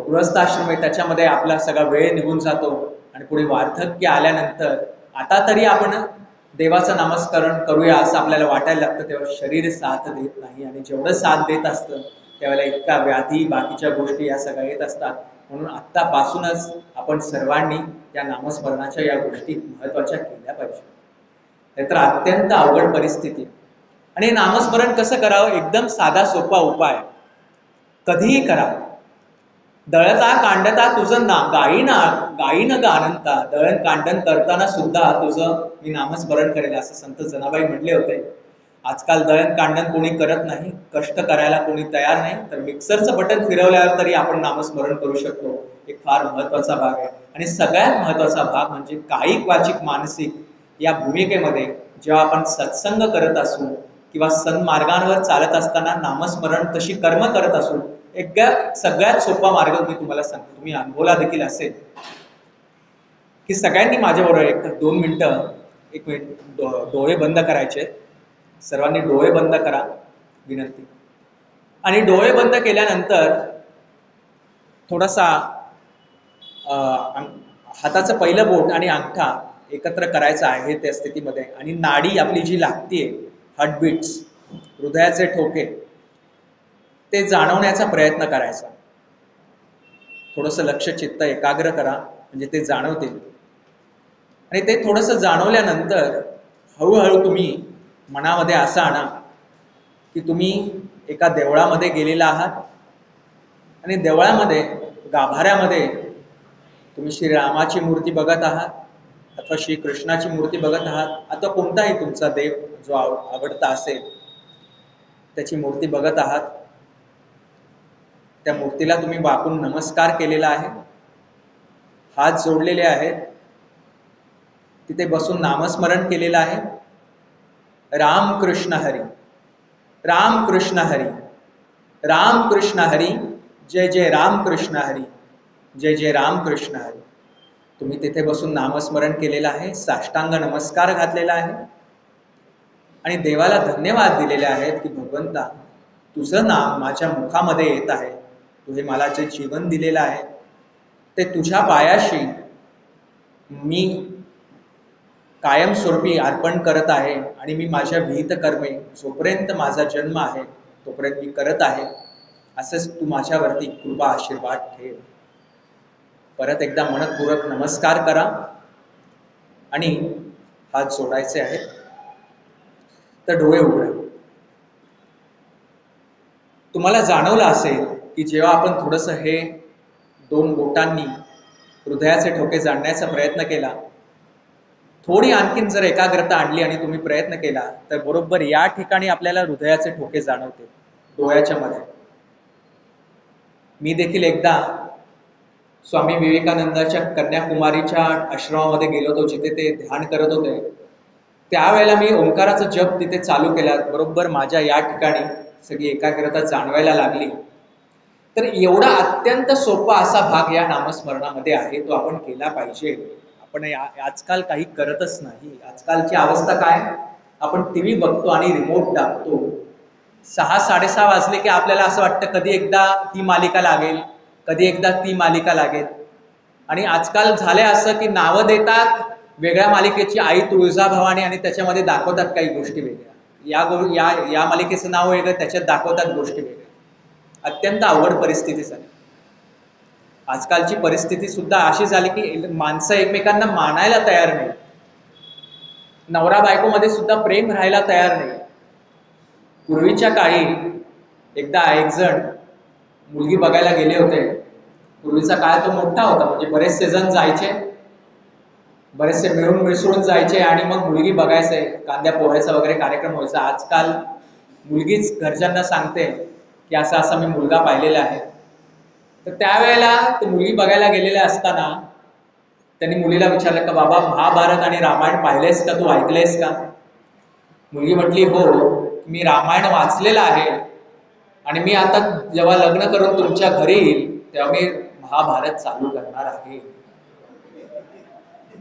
गृहस्थाश्रम आहे त्याच्यामध्ये आपला सगळा वेळ निघून जातो, आणि पुढे वार्धक्य आल्यानंतर आता तरी आपण देवाचं नामस्मरण करूया असं आपल्याला वाटायला लागतं, तेव्हा शरीर साथ देत नाही. आणि जेवढं साथ देत असतं त्यावेळेला इतका व्याधी, बाकीच्या गोष्टी या सगळ्या येत असतात. म्हणून आत्तापासूनच आपण सर्वांनी या नामस्मरणाच्या या गोष्टी महत्वाच्या केल्या पाहिजे, नाहीतर अत्यंत अवघड परिस्थिती. आणि नामस्मरण कसं करावं? एकदम साधा सोपा उपाय, कधीही करा. दळता कांडता तुझं गायीन गाणंता, दळण कांडण करताना सुद्धा तुझं मी नामस्मरण करेल, असं संत जनाबाई म्हणले होते. आजकाल दळण कांडण कोणी करत नाही, कष्ट करायला कोणी तयार नाही, तर मिक्सरचं बटन फिरवल्यावर तरी आपण नामस्मरण करू शकतो. एक फार महत्वाचा भाग आहे. आणि सगळ्यात महत्वाचा भाग म्हणजे कायिक वाचिक मानसिक या भूमिकेमध्ये जेव्हा आपण सत्संग करत असू किंवा सन्मार्गांवर चालत असताना नामस्मरण तशी कर्म करत असू, सगळ्यात सोपा मार्ग मी तुम्हाला सांगतो, तुम्ही अनुभवला देखील असेल, की सगळ्यांनी माझ्याबरोबर एक 2 मिनिटं, 1 मिनिट डोळे बंद करायचे. सर्वांनी डोळे बंद करा, विनंती. आणि डोळे बंद केल्यानंतर थोडासा हाताचं पहिलं बोट आणि अंगठा एकत्र करायचा आहे त्या स्थितीमध्ये, आणि नाडी आपली जी लागतीये, हार्टबीट्स, हृदयाचे ठोके, ते जाणवण्याचा प्रयत्न करायचा. थोडंसं लक्ष चित्त एकाग्र करा, म्हणजे ते जाणवतील. आणि ते थोडंसं जाणवल्यानंतर हळूहळू तुम्ही मनामध्ये असं आणा की तुम्ही एका देवळामध्ये गेलेला आहात, आणि देवळामध्ये गाभाऱ्यामध्ये तुम्ही श्रीरामाची मूर्ती बघत आहात, अथवा श्रीकृष्णाची मूर्ती बघत आहात, अथवा कोणताही तुमचा देव जो आवडता असेल त्याची मूर्ती बघत आहात. त्या मूर्तीला तुम्ही वाकून नमस्कार केलेला आहे, हात जोडलेले आहेत, तिथे बसून नामस्मरण केलेलं आहे. राम कृष्ण हरी, राम कृष्ण हरी, राम कृष्ण हरी, जय जय राम कृष्ण हरी, जय जय राम कृष्ण हरी. तुम्ही तिथे बसून नामस्मरण केलेलं आहे, साष्टांग नमस्कार घातलेला आहे, आणि देवाला धन्यवाद दिलेले आहेत की भगवंता, तुझं नाम माझ्या मुखामध्ये येत आहे, तुझे मला जे जीवन दिलेलं आहे ते तुझ्या पायाशी मी कायमस्वरूपी अर्पण करत आहे, आणि मी माझ्या विहित कर्मे जोपर्यंत माझा जन्म आहे तोपर्यंत मी करत आहे, असंच तू माझ्यावरती कृपा आशीर्वाद ठेव. परत एकदा मनपूर्वक नमस्कार करा आणि हात जोडायचे आहेत. तर डोळे उघडा. तुम्हाला जाणवलं असेल की जेव्हा आपण थोडंसं हे 2 बोटांनी हृदयाचे ठोके जाणण्याचा प्रयत्न केला, थोडी आणखीन जर एकाग्रता आणली आणि तुम्ही प्रयत्न केला, तर बरोबर या ठिकाणी आपल्याला हृदयाचे ठोके जाणवते, डोळ्याच्या मध्ये. मी देखील एकदा स्वामी विवेकानंदाच्या कन्याकुमारीच्या आश्रमामध्ये गेलो होतो, जिथे ते ध्यान करत होते. त्यावेळेला मी ओंकाराचा जप तिथे चालू केला, बरोबर माझ्या या ठिकाणी सगळी एकाग्रता जाणवायला लागली. तर एवढा अत्यंत सोपा असा भाग या नामस्मरणामध्ये आहे, तो आपण केला पाहिजे. आपण आजकाल काही करतच नाही. आजकालची अवस्था काय, आपण टीव्ही बघतो आणि रिमोट दाबतो. 6-6:30 वाजले की आपल्याला असं वाटतं कधी एकदा ती मालिका लागेल, कधी एकदा ती मालिका लागेल. आणि आजकाल झालंय असं की नावं देतात वेगळ्या मालिकेची, आई तुळजाभवानी, आणि त्याच्यामध्ये दाखवतात काही गोष्टी वेगळ्या. या मालिकेचं नाव वेगळं, त्याच्यात दाखवतात गोष्टी वेगळ्या. अत्यंत अवघड परिस्थिती झाली. आजकालची परिस्थिती सुद्धा अशी झाली की माणसं एकमेकांना मानायला तयार नाही. नवरा बायकोमध्ये सुद्धा प्रेम राहायला तयार नाही. पूर्वीच्या काळी एकदा एक जण मुलगी बघायला गेले होते. पूर्वीचा काळ तो मोठा होता, म्हणजे बरेचसे जण जायचे, बरेचसे मिळून मिसळून जायचे आणि मग मुलगी बघायचे, कांद्या पोह्याचा वगैरे कार्यक्रम व्हायचा. आजकाल मुलगीच घरच्यांना सांगते की असं असं मी मुलगा पाहिलेला आहे. तर त्यावेळेला ते मुलगी बघायला गेलेल्या असताना त्यांनी मुलीला विचारलं का बाबा महाभारत आणि रामायण पाहिलेस का, तू ऐकलेस का? मुलगी म्हटली हो, मी रामायण वाचलेलं आहे आणि मी आता जेव्हा लग्न करून तुमच्या घरी येईल तेव्हा मी महाभारत चालू करणार आहे.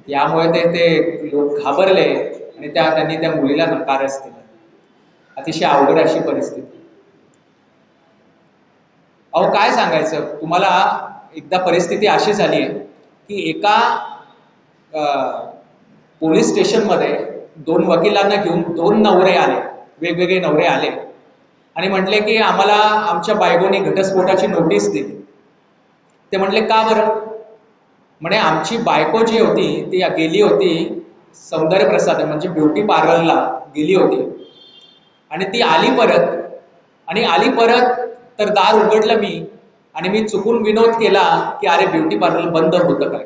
यामुळे ते लोक घाबरले आणि त्यांनी त्या मुलीला नकारच दिला. अतिशय अवघड अशी परिस्थिती. अहो काय सांगायचं तुम्हाला, एकदा परिस्थिती अशी झाली आहे की एका पोलीस स्टेशनमध्ये 2 वकिलांना घेऊन 2 नवरे आले, वेगवेगळे नवरे आले आणि म्हटले की आम्हाला आमच्या बायकोनी घटस्फोटाची नोटीस दिली. ते म्हटले का बरं? म्हणे आमची बायको जी होती ती गेली होती सौंदर्य प्रसाद म्हणजे ब्युटी पार्लरला गेली होती आणि ती आली परत तर दार उघडलं मी आणि मी चुकून विनोद केला की अरे ब्युटी पार्लर बंद होतं काय,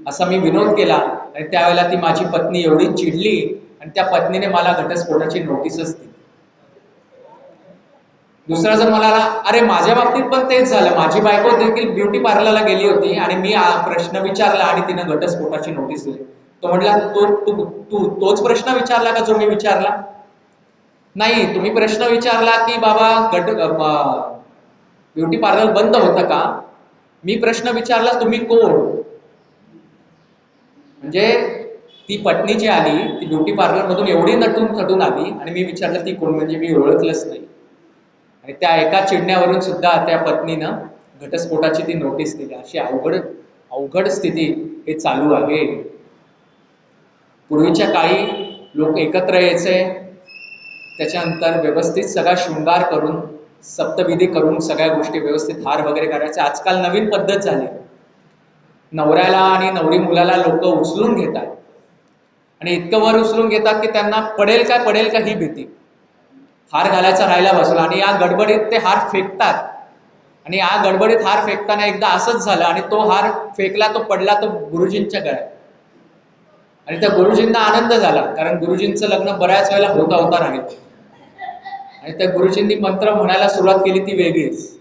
असा मी विनोद केला आणि त्यावेळेला ती माझी पत्नी एवढी चिडली आणि त्या पत्नीने मला घटस्फोटाची नोटीसच दिली. दुसरा जण म्हणाला अरे माझ्या बाबतीत पण तेच झालं, माझी बायको देखील ब्युटी पार्लरला गेली होती आणि मी प्रश्न विचारला आणि तिने घटस्फोटाची नोटीस दिली. तो म्हटला तोच प्रश्न विचारला का जो मी विचारला? नाही, तुम्ही प्रश्न विचारला की बाबा ब्युटी पार्लर बंद होतं का? मी प्रश्न विचारला तुम्ही कोण? म्हणजे ती पत्नी जी आली ती ब्युटी पार्लर मधून एवढी नटून थटून आली आणि मी विचारलं ती कोण, म्हणजे मी ओळखलंच नाही. आणि त्या एका चिडण्यावरून सुद्धा त्या पत्नीनं घटस्फोटाची ती नोटीस दिली. अशी अवघड स्थिती हे चालू आहे. पूर्वीच्या काळी लोक एकत्र यायचे, त्याच्यानंतर व्यवस्थित सगळा शृंगार करून सप्तविधी करून सगळ्या गोष्टी व्यवस्थित हार वगैरे करायचे. आजकाल नवीन पद्धत झाली, नवऱ्याला आणि नवरी मुलाला लोक उचलून घेतात आणि इतकं वर उचलून घेतात की त्यांना पडेल का ही भीती. हार घालायचा राहायला बसला आणि या गडबडीत ते हार फेकतात आणि या गडबडीत हार फेकताना एकदा असंच झालं आणि तो हार फेकला, तो पडला तो गुरुजींच्या गळ्यात आणि त्या गुरुजींना आनंद झाला, कारण गुरुजींचं लग्न बऱ्याच वेळेला होता राहील आणि त्या गुरुजींनी मंत्र म्हणायला सुरुवात केली ती वेगळीच.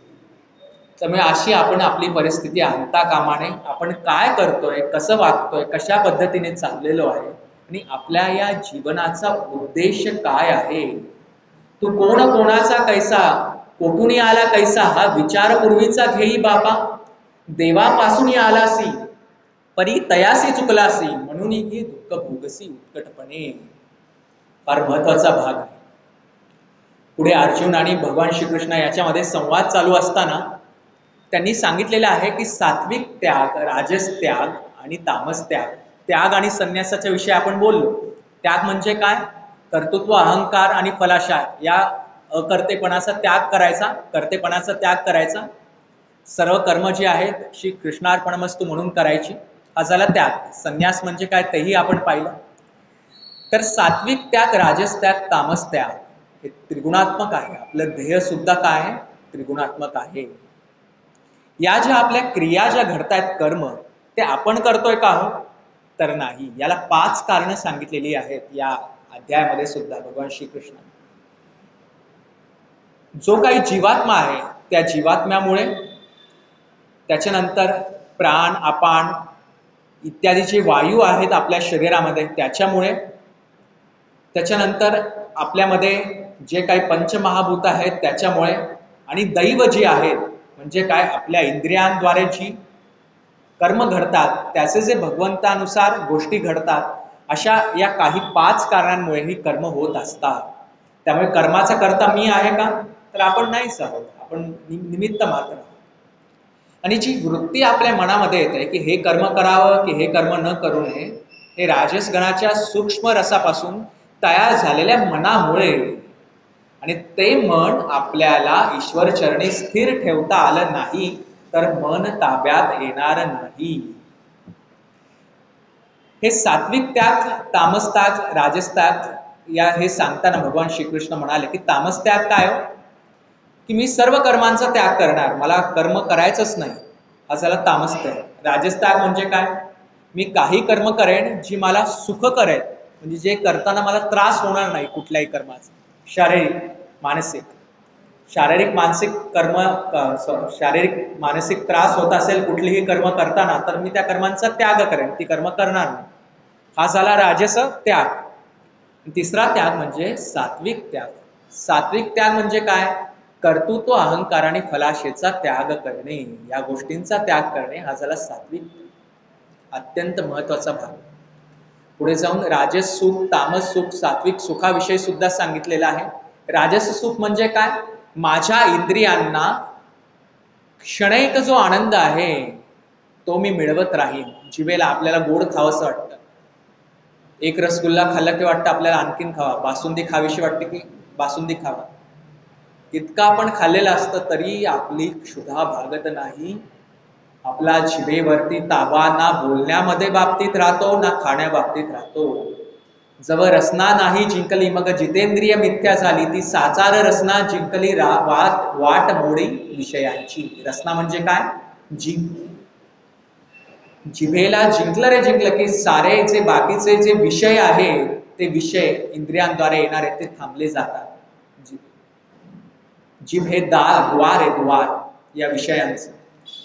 त्यामुळे अशी आपण आपली परिस्थिती आणता कामा नये. आपण काय करतोय, कसं वागतोय, कशा पद्धतीने चाललेलो आहे आणि आपल्या या जीवनाचा उद्देश काय आहे, तू कोणाचा कैसा, कोठून आला कैसा, हा विचार पूर्वीचा घेई बापा. देवापासून आलासी परी तयासी चुकलासी, म्हणून ही दुःख भोगसी उत्कटपणे. फार महत्वाचा भाग आहे. पुढे अर्जुन आणि भगवान श्रीकृष्ण याच्यामध्ये संवाद चालू असताना त्यांनी सांगितलेलं आहे की सात्विक त्याग, राजस त्याग आणि तामस त्याग. त्याग आणि संन्यासाच्या विषयी आपण बोललो. त्याग म्हणजे काय? कर्तृत्व, अहंकार आणि फलाशा या अकर्तेपणाचा त्याग करायचा, कर्तेपणाचा त्याग करायचा. सर्व कर्म जी आहेत श्री कृष्णार्पणमस्तु म्हणून करायची, हा झाला त्याग. संन्यास म्हणजे काय तेही आपण पाहिलं. तर सात्विक त्याग, राजस त्याग, तामस त्याग हे त्रिगुणात्मक आहे. आपलं ध्येय सुद्धा काय आहे? त्रिगुणात्मक आहे. या ज्या आपल्या क्रिया ज्या घडतायत, कर्म, ते आपण करतोय का हो? तर नाही. याला 5 कारणं सांगितलेली आहेत या अध्यायामध्ये सुद्धा भगवान श्रीकृष्ण. जो काही जीवात्मा आहे त्या जीवात्म्यामुळे, त्याच्यानंतर प्राण, अपान इत्यादी जे वायू आहेत आपल्या शरीरामध्ये त्याच्यामुळे, त्याच्यानंतर आपल्यामध्ये जे काही पंचमहाभूत आहेत त्याच्यामुळे, आणि दैव जी आहेत म्हणजे काय, आपल्या इंद्रियांद्वारे जी कर्म घडतात त्याचे जे भगवंतानुसार गोष्टी घडतात, अशा या काही 5 कारणांमुळे ही कर्म होत असतात. त्यामुळे कर्माचा कर्ता मी आहे का? तर आपण नाहीच आहोत, आपण निमित्त मात्र आहोत. आणि जी वृत्ती आपल्या मनामध्ये येते की हे कर्म करावं की हे कर्म न करू नये, हे राजसगणाच्या सूक्ष्म रसापासून तयार झालेल्या मनामुळे, आणि ते मन आपल्याला ईश्वर चरणी स्थिर ठेवता आलं नाही तर मन ताब्यात येणार नाही. हे सात्विक त्याग, तामस त्याग, राजस त्याग या हे सांगताना भगवान श्रीकृष्ण म्हणाले की तामस त्याग काय हो, की मी सर्व कर्मांचा त्याग करणार, मला कर्म करायचंच नाही, हा झाला तामस त्याग. राजस त्याग म्हणजे काय, मी काही कर्म करेन जी मला सुख करेल, म्हणजे जे करताना मला त्रास होणार नाही कुठल्याही कर्माचा, शारीरिक मानसिक. शारीरिक मानसिक कर्म शारीरिक मानसिक त्रास होत असेल कुठलीही कर्म करताना, तर मी त्या कर्मांचा त्याग करेन, ती कर्म करणार नाही. हा झाला राजस त्याग. तिसरा त्याग म्हणजे सात्विक त्याग. सात्विक त्याग म्हणजे काय, कर्तृत्व, अहंकार आणि फलाशेचा त्याग करणे, या गोष्टींचा त्याग करणे, हा झाला सात्विक. अत्यंत महत्वाचा भाग. पुढे जाऊन राजस सुख, तामस सुख, सात्विक सुखाविषयी सुद्धा सांगितलेलं आहे. राजस सुख म्हणजे काय, माझ्या इंद्रियांना क्षणिक जो आनंद आहे तो मी मिळवत राहीन. जिभेला आपल्याला गोड खावंसं वाटतं, एक रसगुल्ला खाल्ला की वाटतं आपल्याला आणखीन खावा, बासुंदी खावीशी वाटते की बासुंदी खावा. इतका आपण खाल्लेलं असतं तरी आपली क्षुधा भागत नाही. आपला जिभेवरती ताबा ना बोलण्यामध्ये बाबतीत राहतो ना खाण्या बाबतीत राहतो. जव रसना नाही जिंकली मग जितेंद्रिय मिथ्या झाली, ती साचार रसना जिंकली वाट मोडी विषयांची. रसना म्हणजे काय, जिभेला जिंकलं रे जिंकलं की सारे जे बाकीचे जे विषय आहे ते विषय इंद्रियांद्वारे येणारे ते थांबले जातात. जिभ हे द्वार आहे, द्वार या विषयांचं.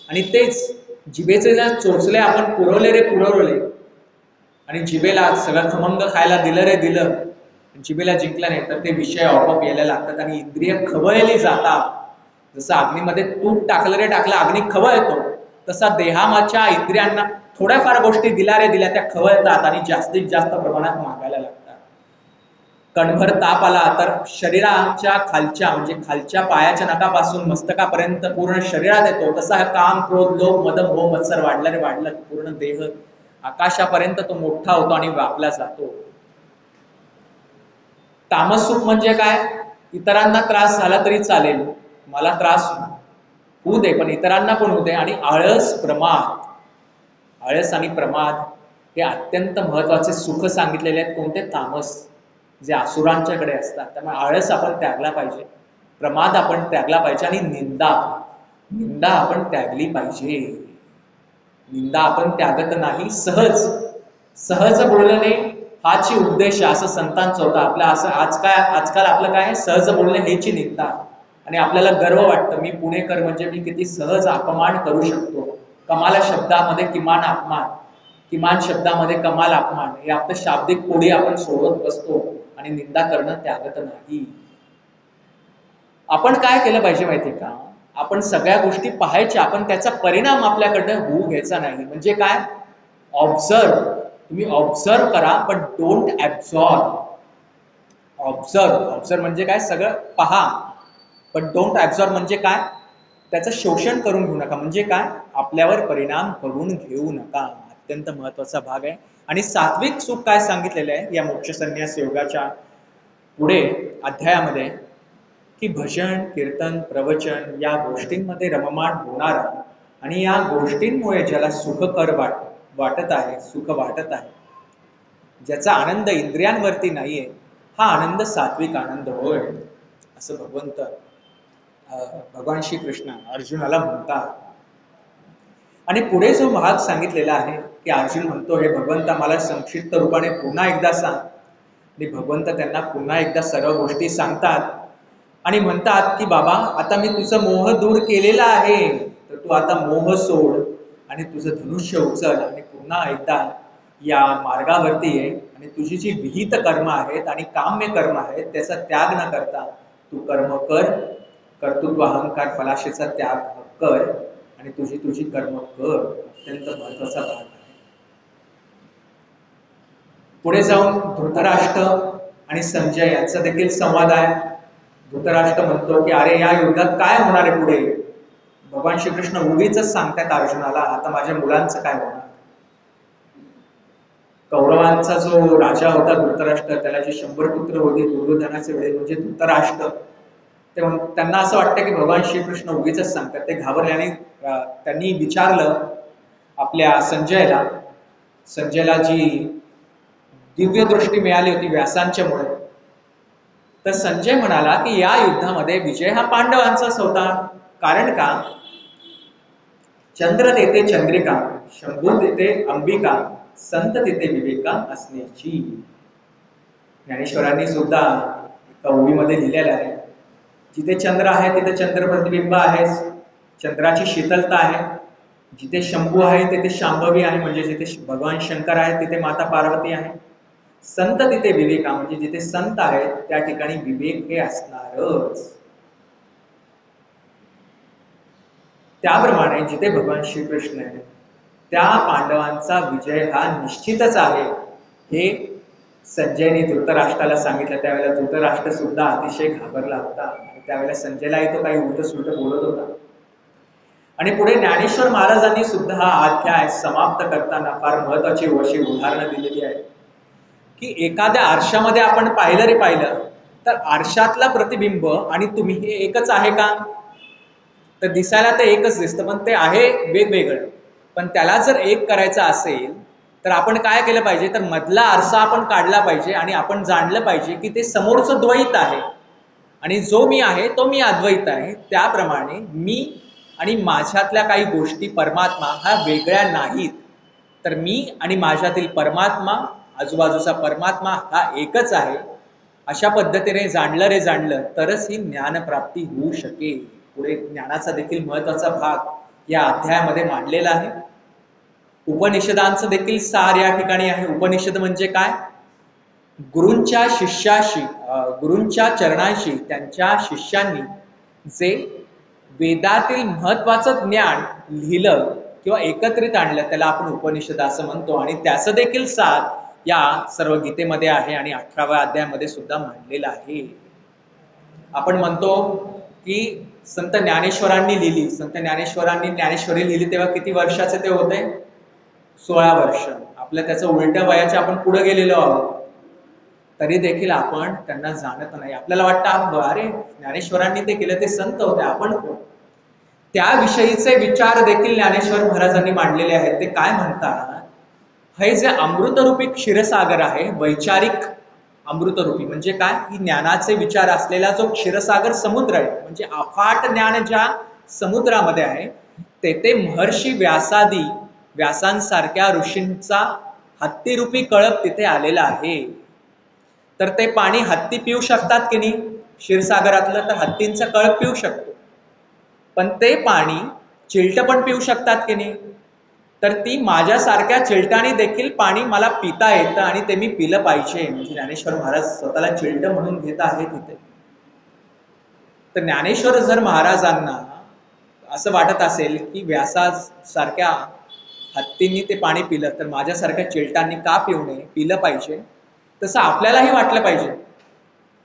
आणि तेच जिभेचे जर चोचले आपण पुरवले रे पुरवले, आणि जिभेला सगळं खमंग खायला दिलं रे दिलं, जिभेला जिंकलं नाही तर ते विषय आपोआप यायला लागतात आणि इंद्रिय खवळली जातात. जसं अग्नीमध्ये तूप टाकलं रे टाकलं अग्नी खवळतो, तसा देहाच्या इंद्रियांना थोड्याफार गोष्टी दिल्या रे दिल्या त्या खवळतात आणि जास्तीत जास्त प्रमाणात मागायला लागतात. कणभर ताप आला तर शरीराच्या खालच्या म्हणजे खालच्या पायाच्या नखापासून मस्तकापर्यंत पूर्ण शरीरात येतो. तसा हा काम, क्रोध, लोभ, मद, मोह, मत्सर वाढला रे वाढला पूर्ण देह आकाशापर्यंत तो मोठा होतो आणि व्यापला जातो. तामस सुख म्हणजे काय, इतरांना त्रास झाला तरी चालेल, मला त्रास होऊ दे पण इतरांना पण होऊ दे. आणि आळस, प्रमाद, आळस आणि प्रमाद हे अत्यंत महत्वाचे सुख सांगितलेले आहेत. कोणते, तामस, जे असुरांच्याकडे असतात. त्यामुळे आळस आपण त्यागला पाहिजे, प्रमाद आपण त्यागला पाहिजे आणि निंदा आपण त्यागली पाहिजे. निंदा आपण त्यागत नाही. सहज बोलणे हाची उद्देश असं संतांचं होतं. आपल्या असं आजकाल आपलं काय, सहज बोलणे हेची निंदा. आणि आपल्याला गर्व वाटतं, मी पुणेकर म्हणजे मी किती सहज अपमान करू शकतो. कमाल शब्दामध्ये किमान अपमान, किमान शब्दामध्ये कमाल अपमान, हे आपलं शाब्दिक कोडी आपण सोडवत बसतो आणि निंदा करणं त्यागत नाही. आपण काय केलं पाहिजे माहितीये का, आपण सगळ्या गोष्टी पाहायच्या, आपण त्याचा परिणाम आपल्याकडनं होऊ घ्यायचा नाही. म्हणजे काय, ऑब्झर्व, तुम्ही ऑब्झर्व करा पण डोंट ऍब्झॉर्ब. ऑब्झर्व म्हणजे काय, सगळं पहा पण डोंट ऍब्झॉर्ब म्हणजे काय, त्याचं शोषण करून घेऊ नका. म्हणजे काय, आपल्यावर परिणाम करून घेऊ नका. अत्यंत महत्वाचा भाग आहे. आणि सात्विक सुख काय सांगितलेलं आहे या मोक्ष संन्यास योगाच्या पुढे अध्यायामध्ये, की भजन, कीर्तन, प्रवचन या गोष्टींमध्ये रममाण होणार आणि या गोष्टींमुळे ज्याला सुखकर वाटत आहे, सुख वाटत आहे, ज्याचा आनंद इंद्रियांवरती नाहीये, हा आनंद सात्विक आनंद होय, असं भगवान श्रीकृष्ण अर्जुनाला म्हणतात. आणि पुढे जो भाग सांगितलेला आहे की अर्जुन म्हणतो, हे भगवंता मला संक्षिप्त रूपाने पुन्हा एकदा सांग. आणि भगवंत त्यांना पुन्हा एकदा सर्व गोष्टी सांगतात आणि म्हणतात की बाबा आता मी तुझं मोह दूर केलेला आहे, तर तू आता मोह सोड आणि तुझं धनुष्य उचल आणि पुन्हा एकदा या मार्गावरती ये आणि तुझी जी विहित कर्म आहेत आणि काम्य कर्म आहेत त्याचा त्याग न करता तू कर्म कर, कर्तृत्व, अहंकार, फलाशेचा त्याग कर आणि तुझी कर्म कर. अत्यंत महत्वाचा भाग आहे. पुढे जाऊन धृतराष्ट्र आणि संजय यांचा देखील संवाद आहे. धृतराष्ट्र म्हणतो की अरे या युद्धात काय होणार आहे पुढे, भगवान श्रीकृष्ण उगीच सांगतात अर्जुनाला, आता माझ्या मुलांचं काय होणार. कौरवांचा जो राजा होता धृतराष्ट्र, त्याला जी 100 पुत्र होती दुर्योधनाचे वेळे म्हणजे धृतराष्ट्र, त्यांना असं वाटतं की भगवान श्रीकृष्ण उगीच सांगतात. ते घाबरल्याने त्यांनी विचारलं आपल्या संजयला जी दिव्य दृष्टी मिळाली होती व्यासांच्यामुळे. तर संजय म्हणाला की या युद्धामध्ये विजय हा पांडवांचाच होता. कारण का? चंद्र तेथे चंद्रिका, शंभू तेथे अंबिका, संत तिथे विवेका असण्याची. ज्ञानेश्वरांनी सुद्धा एका ओळीमध्ये लिहिलेलं आहे, जिथे चंद्र आहे तिथे चंद्र प्रतिबिंब आहे, चंद्राची शीतलता आहे. जिथे शंभू आहे तिथे शांभवी आहे, म्हणजे जिथे भगवान शंकर आहे तिथे माता पार्वती आहे. संत तिथे विवेका, म्हणजे जिथे संत आहेत त्या ठिकाणी विवेक हे असणारच. त्याप्रमाणे जिथे भगवान श्रीकृष्ण आहे त्या पांडवांचा विजय हा निश्चितच आहे हे संजयने धृतराष्ट्राला सांगितलं. त्यावेळेला धृतराष्ट्र सुद्धा अतिशय घाबरला होता आणि त्यावेळेला संजयलाही तो काही उलट सुलट बोलत होता. आणि पुढे ज्ञानेश्वर महाराजांनी सुद्धा हा अध्याय समाप्त करताना फार महत्वाची अशी उदाहरणं दिलेली आहे की एखाद्या आरशामध्ये आपण पाहिलं तर आरशातला प्रतिबिंब आणि तुम्ही हे एकच आहे का? तर दिसायला ते एकच दिसतं, पण ते आहे वेगवेगळं. पण त्याला जर एक करायचं असेल तर आपण काय केलं पाहिजे, तर मधला आरसा आपण काढला पाहिजे आणि आपण जाणलं पाहिजे की ते समोरचं द्वैत आहे आणि जो मी आहे तो मी अद्वैत आहे. त्याप्रमाणे मी आणि माझ्यातल्या काही गोष्टी परमात्मा ह्या वेगळ्या नाहीत, तर मी आणि माझ्यातील परमात्मा, आजूबाजूचा परमात्मा हा एकच आहे. अशा पद्धतीने जाणलं तरच ही ज्ञानप्राप्ती होऊ शकेल. पुढे ज्ञानाचा देखील महत्वाचा भाग या अध्यायामध्ये मांडलेला आहे. उपनिषदांचं देखील सार या ठिकाणी आहे. उपनिषद म्हणजे काय? गुरूंच्या चरणांशी त्यांच्या शिष्यांनी जे वेदातील महत्वाचं ज्ञान लिहिलं किंवा एकत्रित आणलं त्याला आपण उपनिषद असं म्हणतो. आणि त्याचं देखील सार या सर्व गीतेमध्ये आहे आणि 18व्या अध्यायामध्ये सुद्धा मांडलेला आहे. आपण म्हणतो की संत ज्ञानेश्वरांनी लिहिली. संत ज्ञानेश्वरांनी ज्ञानेश्वरी लिहिली तेव्हा किती वर्षाचे ते होते? 16 वर्ष. आपल्या त्याचं उलट्या वयाच्या आपण पुढे गेलेलो आहोत, तरी देखील आपण त्यांना जाणत नाही. आपल्याला वाटतं अरे ज्ञानेश्वरांनी ते केलं, ते संत होते, आपण कोण? त्याविषयीचे विचार देखील ज्ञानेश्वर महाराजांनी मांडलेले आहेत. ते काय म्हणतात, हे जे अमृतरूपी क्षीरसागर आहे, वैचारिक अमृतरूपी म्हणजे काय? ही ज्ञानाचे विचार असलेला जो क्षीरसागर समुद्र आहे, म्हणजे अफाट ज्ञान ज्या समुद्रामध्ये आहे, तेथे महर्षी व्यासांसारख्या ऋषींचा हत्तीरूपी कळप तिथे आलेला आहे. तर ते पाणी हत्ती पिऊ शकतात की नाही? क्षीरसागरातलं तर हत्तींचा कळप पिऊ शकतो, पण ते पाणी चिलटं पण पिऊ शकतात की नाही? तर ती माझ्यासारख्या चिलटाने देखील पाणी मला पिता येतं आणि ते मी पिलं पाहिजे. म्हणजे ज्ञानेश्वर महाराज स्वतःला चिलट म्हणून घेत आहेत तिथे. तर ज्ञानेश्वर जर महाराजांना असं वाटत असेल की व्यासासारख्या हत्तींनी ते पाणी पिलं, तर माझ्यासारख्या चिलटांनी का पिऊ नये, पिलं पाहिजे, तसं आपल्यालाही वाटलं पाहिजे.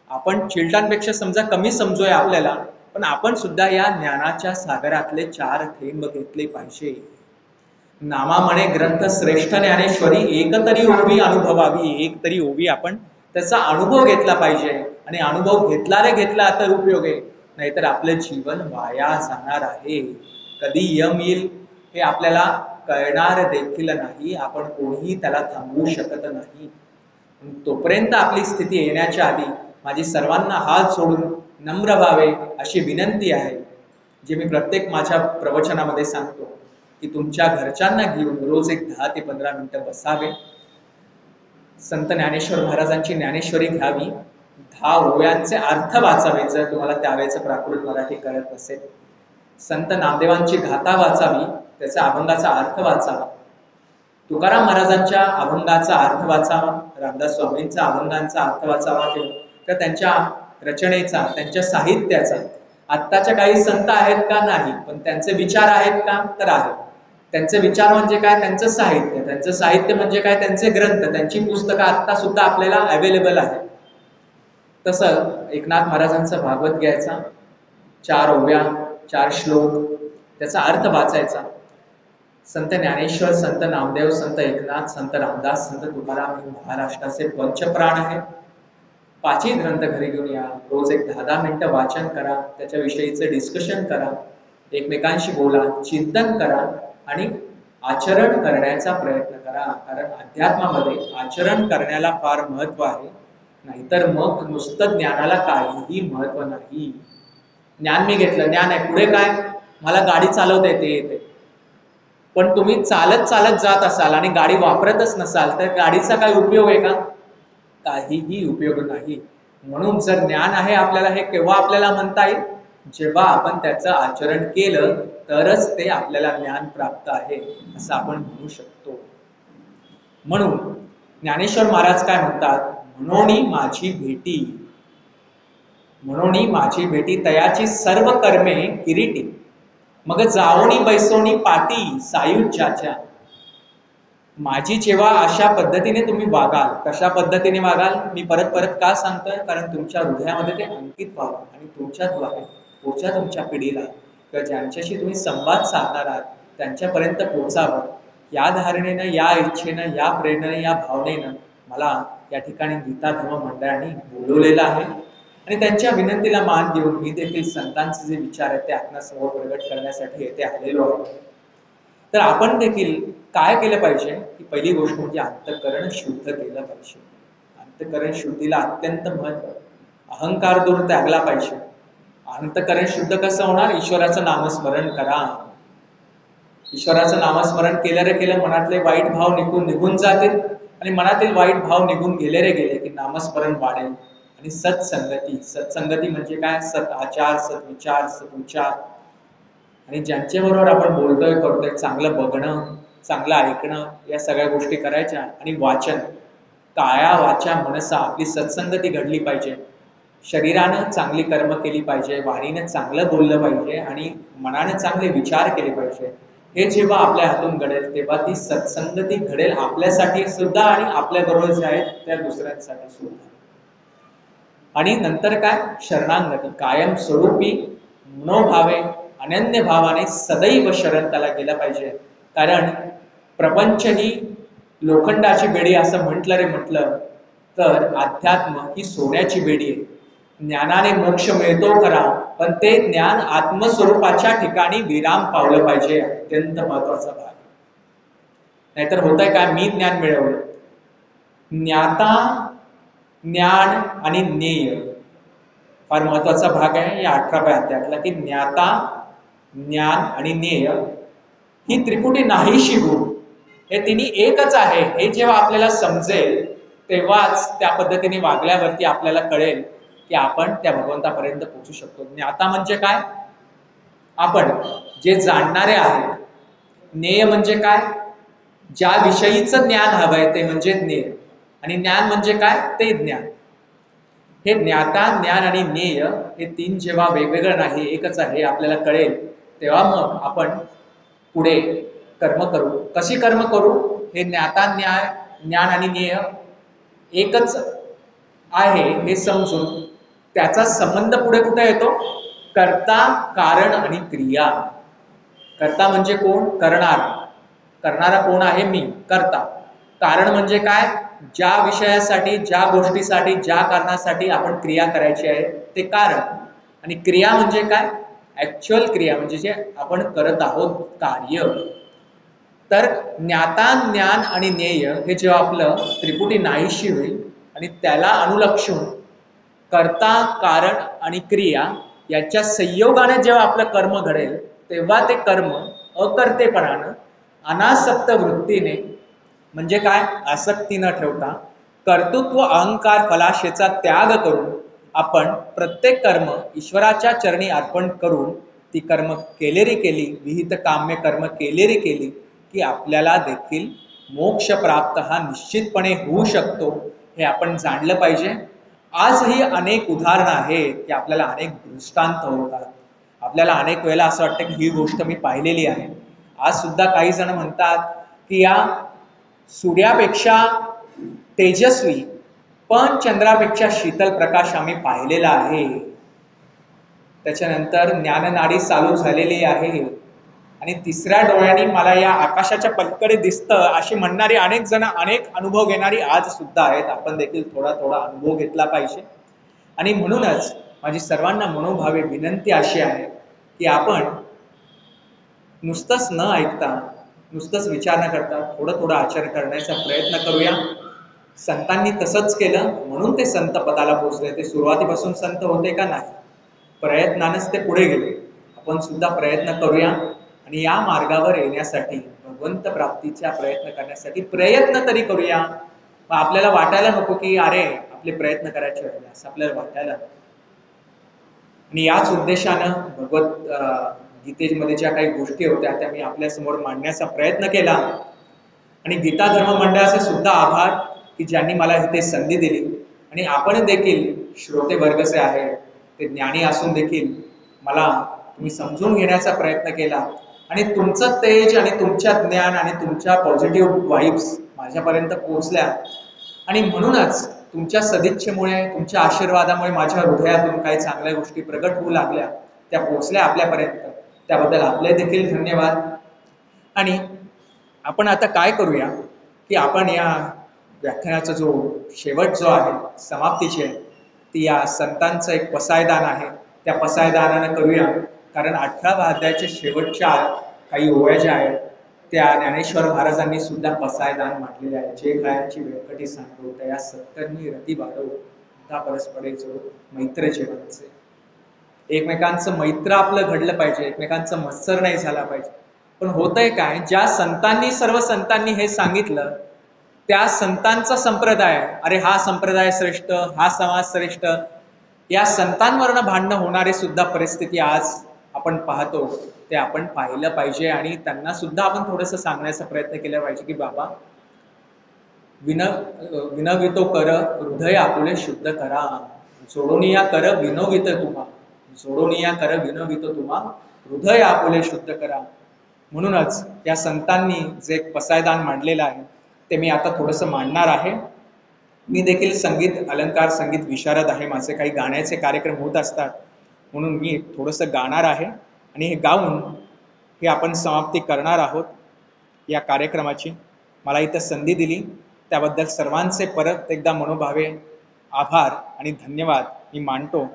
आपण चिलटांपेक्षा समजा कमी समजूया आपल्याला, पण आपण सुद्धा या ज्ञानाच्या सागरातले 4 थेंब घेतले पाहिजे. नामा म्हणे ग्रंथ श्रेष्ठ ज्ञानेश्वरी, एक तरी ओवी अनुभवावी. एक तरी ओवी आपण त्याचा अनुभव घेतला पाहिजे. आणि अनुभव घेतला तर उपयोग आहे, नाहीतर आपलं जीवन वाया जाणार आहे. कधी यम येईल हे आपल्याला कळणार देखील नाही. आपण कोणीही त्याला थांबवू शकत नाही. तोपर्यंत आपली स्थिती येण्याच्या आधी माझी सर्वांना हात जोडून नम्र व्हावे अशी विनंती आहे, जे मी प्रत्येक माझ्या प्रवचनामध्ये सांगतो की तुमच्या घरच्यांना घेऊन रोज एक 10 ते 15 मिनिटं बसावे. संत ज्ञानेश्वर महाराजांची ज्ञानेश्वरी घ्यावी. 10 ओव्यांचे अर्थ वाचावे जर तुम्हाला त्यावेळेचं प्राकृत मराठी कळत नसेल. संत नामदेवांची गाथा वाचावी, त्याचा अभंगाचा अर्थ वाचावा. तुकाराम महाराजांच्या अभंगाचा अर्थ वाचावा, रामदास स्वामींचा अभंगांचा अर्थ वाचावा, किंवा त्यांच्या रचनेचा, त्यांच्या साहित्याचा. आत्ताच्या काही संत आहेत का? नाही. पण त्यांचे विचार आहेत का? तर आहेत. त्यांचे विचार म्हणजे काय? त्यांचं साहित्य. त्यांचं साहित्य म्हणजे काय? त्यांचे ग्रंथ, त्यांची पुस्तकं आत्ता सुद्धा आपल्याला अवेलेबल आहेत. तसं एकनाथ महाराजांचा भागवत घ्यायचा, 4 ओव्या, 4 श्लोक, त्याचा अर्थ वाचायचा. संत ज्ञानेश्वर, संत नामदेव, संत एकनाथ, संत रामदास, संत तुकाराम हे महाराष्ट्राचे पंचप्राण आहेत. 5ही ग्रंथ घरी घेऊन या, रोज एक 10-10 मिनिटं वाचन करा, त्याच्याविषयीचं डिस्कशन करा, एकमेकांशी बोला, चिंतन करा आणि आचरण करण्याचा प्रयत्न करा. कारण अध्यात्मामध्ये आचरण करण्याला फार महत्व आहे, नाहीतर मग नुसतं ज्ञानाला काहीही महत्व नाही. ज्ञान मी घेतलं, ज्ञान आहे, पुढे काय? मला गाडी चालवता येते, पण तुम्ही चालत चालत जात असाल आणि गाडी वापरतच नसाल तर गाडीचा काय उपयोग आहे का? काहीही उपयोग नाही. म्हणून जर ज्ञान आहे आपल्याला, हे केव्हा आपल्याला म्हणता येईल? जेव्हा आपण त्याचं आचरण केलं तरच ते आपल्याला ज्ञान प्राप्त आहे असं आपण म्हणू शकतो. म्हणून ज्ञानेश्वर महाराज काय म्हणतात? म्हणोनी माझी भेटी, म्हणोनी माझी भेटी, तयाची सर्व कर्मे किरीटी, मग जाओनी बैसोनी पाटी सायुज्याच्या. माझी जेव्हा अशा पद्धतीने तुम्ही वागाल, कशा पद्धतीने वागाल मी परत परत का सांगतोय? कारण तुमच्या हृदयामध्ये ते अंकित व्हावं आणि तुमच्याद्वारे पुढच्या तुमच्या पिढीला किंवा ज्यांच्याशी तुम्ही संवाद साधणार आहात त्यांच्यापर्यंत पोहोचावं. या धारणेनं, या इच्छेनं, या प्रेरणेनं, या भावनेनं मला या ठिकाणी गीता धर्म मंडळाने बोलवलेलं आहे आणि त्यांच्या विनंतीला मान देऊन मी देखील संतांचे जे विचार आहेत ते आपणासमोर प्रगट करण्यासाठी येथे आलेलो आहे. तर आपण देखील काय केलं पाहिजे की पहिली गोष्ट म्हणजे अंतःकरण शुद्ध केलं पाहिजे. अंतःकरण शुद्धीला अत्यंत महत्व. अहंकार दूर त्यागला पाहिजे. अंतःकरण शुद्ध कसं होणार? ईश्वराचं नामस्मरण करा. ईश्वराचं नामस्मरण केलं मनातले वाईट भाव निघून जातील आणि मनातील वाईट भाव निघून गेले की नामस्मरण वाढेल. आणि सत्संगती म्हणजे काय? सत आचार, सत्विचार, सदुचार आणि ज्यांच्याबरोबर आपण बोलतोय करतोय चांगलं बघणं, चांगलं ऐकणं, या सगळ्या गोष्टी करायच्या. आणि वाचन, काया वाचा मनसा, आपली सत्संगती घडली पाहिजे. शरीरानं चांगली कर्म केली पाहिजे, वाणीनं चांगलं बोललं पाहिजे आणि मनाने चांगले विचार केले पाहिजे. हे जेव्हा आपल्या हातून घडेल तेव्हा ती सत्संगती घडेल आपल्यासाठी सुद्धा आणि आपल्या बरोबर जे आहेत त्या दुसऱ्यांसाठी सुद्धा. आणि नंतर काय? शरणांगती, कायम स्वरूपी मनोभावे अनन्य भावाने सदैव शरण त्याला गेलं पाहिजे. कारण प्रपंच ही लोखंडाची बेडी असं म्हटलं तर अध्यात्म ही सोन्याची बेडी आहे. ज्ञानाने मोक्ष मिळतो खरा, पण ते ज्ञान आत्मस्वरूपाच्या ठिकाणी विराम पावलं पाहिजे. अत्यंत महत्वाचा भाग. नाहीतर होतंय काय? मी ज्ञान मिळवलं, ज्ञाता, ज्ञान आणि ज्ञेय फार महत्वाचा भाग आहे या 18व्या अध्यायातला की ज्ञाता, ज्ञान आणि ज्ञेय ही त्रिपुटी नाहीशी होऊन हे तिन्ही एकच आहे हे जेव्हा आपल्याला समजेल तेव्हाच त्या पद्धतीने वागल्यावरती आपल्याला कळेल की आपण त्या भगवंतापर्यंत पोहोचू शकतो. ज्ञाता म्हणजे काय? आपण जे जाणणारे आहेत. ज्ञेय म्हणजे काय? ज्या विषयीचं ज्ञान हवंय ते म्हणजे ज्ञेय. आणि ज्ञान म्हणजे काय? ते ज्ञान. हे ज्ञाता, ज्ञान आणि ज्ञेय हे तीन जेव्हा वेगवेगळं नाही एकच आहे आपल्याला कळेल तेव्हा मग आपण पुढे कर्म करू. कशी कर्म करू? हे ज्ञाता, ज्ञान आणि ज्ञेय एकच आहे हे समजून त्याचा संबंध पुढे कुठे येतो? कर्ता, कारण आणि क्रिया. कर्ता म्हणजे कोण? करणारा. करणारा कोण आहे? मी, कर्ता. कारण म्हणजे काय? ज्या विषयासाठी, ज्या गोष्टीसाठी, ज्या कारणासाठी आपण क्रिया करायची आहे ते कारण. आणि क्रिया म्हणजे काय? ऍक्च्युअल क्रिया म्हणजे जे आपण करत आहोत कार्य. तर ज्ञाता, ज्ञान आणि ज्ञेय हे जेव्हा आपलं त्रिपुटी नाहीशी होईल आणि त्याला अनुलक्षून कर्ता, कारण आणि क्रिया याच्या संयोगाने जेव्हा आपलं कर्म घडेल तेव्हा ते कर्म अकर्तेपणानं, अनासक्त वृत्तीने म्हणजे काय? आसक्ती न ठेवता कर्तृत्व, अहंकार, फलाशेचा त्याग करून आपण प्रत्येक कर्म ईश्वराच्या चरणी अर्पण करून ती कर्म केली, विहित काम्य कर्म केली की आपल्याला देखील मोक्ष प्राप्त हा निश्चितपणे होऊ शकतो. हे आपण जाणलं पाहिजे. आजही अनेक उदाहरणं आहेत की आपल्याला अनेक दृष्टांत होतात. आपल्याला अनेक वेळेला असं वाटतं की ही गोष्ट मी पाहिलेली आहे. आज सुद्धा काही जण म्हणतात की या सूर्यापेक्षा तेजस्वी पण चंद्रापेक्षा शीतल प्रकाश आम्ही पाहिलेला आहे. त्याच्यानंतर ज्ञाननाडी चालू झालेली आहे आणि तिसऱ्या डोळ्यांनी मला या आकाशाच्या पलीकडे दिसतं अशी म्हणणारी अनेक जण, अनेक अनुभव घेणारी आज सुद्धा आहेत. आपण देखील थोडा अनुभव घेतला पाहिजे. आणि म्हणूनच माझी सर्वांना मनोभावे विनंती अशी आहे की आपण नुसतंच न ऐकता, नुसतंच विचार न करता थोडं थोडं आचरण करण्याचा प्रयत्न करूया. संतांनी तसंच केलं म्हणून ते संत पदाला पोहोचले. ते सुरुवातीपासून संत होते का? नाही. प्रयत्नानेच ते पुढे गेले. आपण सुद्धा प्रयत्न करूया आणि या मार्गावर येण्यासाठी, भगवंत प्राप्तीचा प्रयत्न करण्यासाठी प्रयत्न तरी करूया. मग आपल्याला वाटायला नको की अरे आपले प्रयत्न करायचे राहिले, असं आपल्याला वाटायला नको. आणि याच उद्देशानं गीतेमध्ये ज्या काही गोष्टी होत्या त्या मी आपल्या समोर मांडण्याचा प्रयत्न केला. आणि गीता धर्म मंडळाचे सुद्धा आभार की ज्यांनी मला इथे संधी दिली. आणि आपण देखील श्रोते वर्ग जे आहे ते ज्ञानी असून देखील मला तुम्ही समजून घेण्याचा प्रयत्न केला आणि तुमचं तेज आणि तुमच्या ज्ञान आणि तुमच्या पॉझिटिव्ह वाईब्स माझ्यापर्यंत पोहोचल्या. आणि म्हणूनच तुमच्या सदिच्छेमुळे, तुमच्या आशीर्वादामुळे माझ्या हृदयातून काही चांगल्या गोष्टी प्रगट होऊ लागल्या, त्या पोहोचल्या आपल्यापर्यंत. त्याबद्दल आपले देखील धन्यवाद. आणि आपण आता काय करूया की आपण या व्याख्यानाचा जो शेवट जो आहे, समाप्तीची आहे, ती या संतांचं एक पसायदान आहे, त्या पसायदानानं करूया. कारण 18व्या अध्यायाच्या शेवटच्या काही ओव्या ज्या आहेत त्या ज्ञानेश्वर महाराजांनी सुद्धा पसायदान म्हटलेले आहे. जे कायांची व्यंकटी सांगतो त्या सत्कर्मी रती वाढव परस्परे जो मैत्र जीवनाचे. एकमेकांचं मैत्र आपलं घडलं पाहिजे, एकमेकांचं मत्सर नाही झाला पाहिजे. पण होतंय काय, ज्या संतांनी, सर्व संतांनी हे सांगितलं त्या संतांचा संप्रदाय, अरे हा संप्रदाय श्रेष्ठ, हा समाज श्रेष्ठ, या संतांवरनं भांडणं होणारी सुद्धा परिस्थिती आज आपण पाहतो. ते आपण पाहिलं पाहिजे आणि त्यांना सुद्धा आपण थोडंसं सांगण्याचा प्रयत्न केला पाहिजे की बाबा विनवितो कर हृदय आपुले शुद्ध करा, जोडोनिया कर विनोवित तुम्हा, जोडोनिया कर विनोवित तुम्हा, हृदय आपुले शुद्ध करा. म्हणूनच या संतांनी जे पसायदान मांडलेलं आहे ते मी आता थोडंसं मांडणार आहे. मी देखील संगीत अलंकार, संगीत विशारद आहे, माझे काही गाण्याचे कार्यक्रम होत असतात, म्हणून मी थोडंसं गाणार आहे आणि हे गाऊन हे आपण समाप्ती करणार आहोत या कार्यक्रमाची. मला इथं संधी दिली त्याबद्दल सर्वांचे परत एकदा मनोभावे आभार आणि धन्यवाद मी मानतो.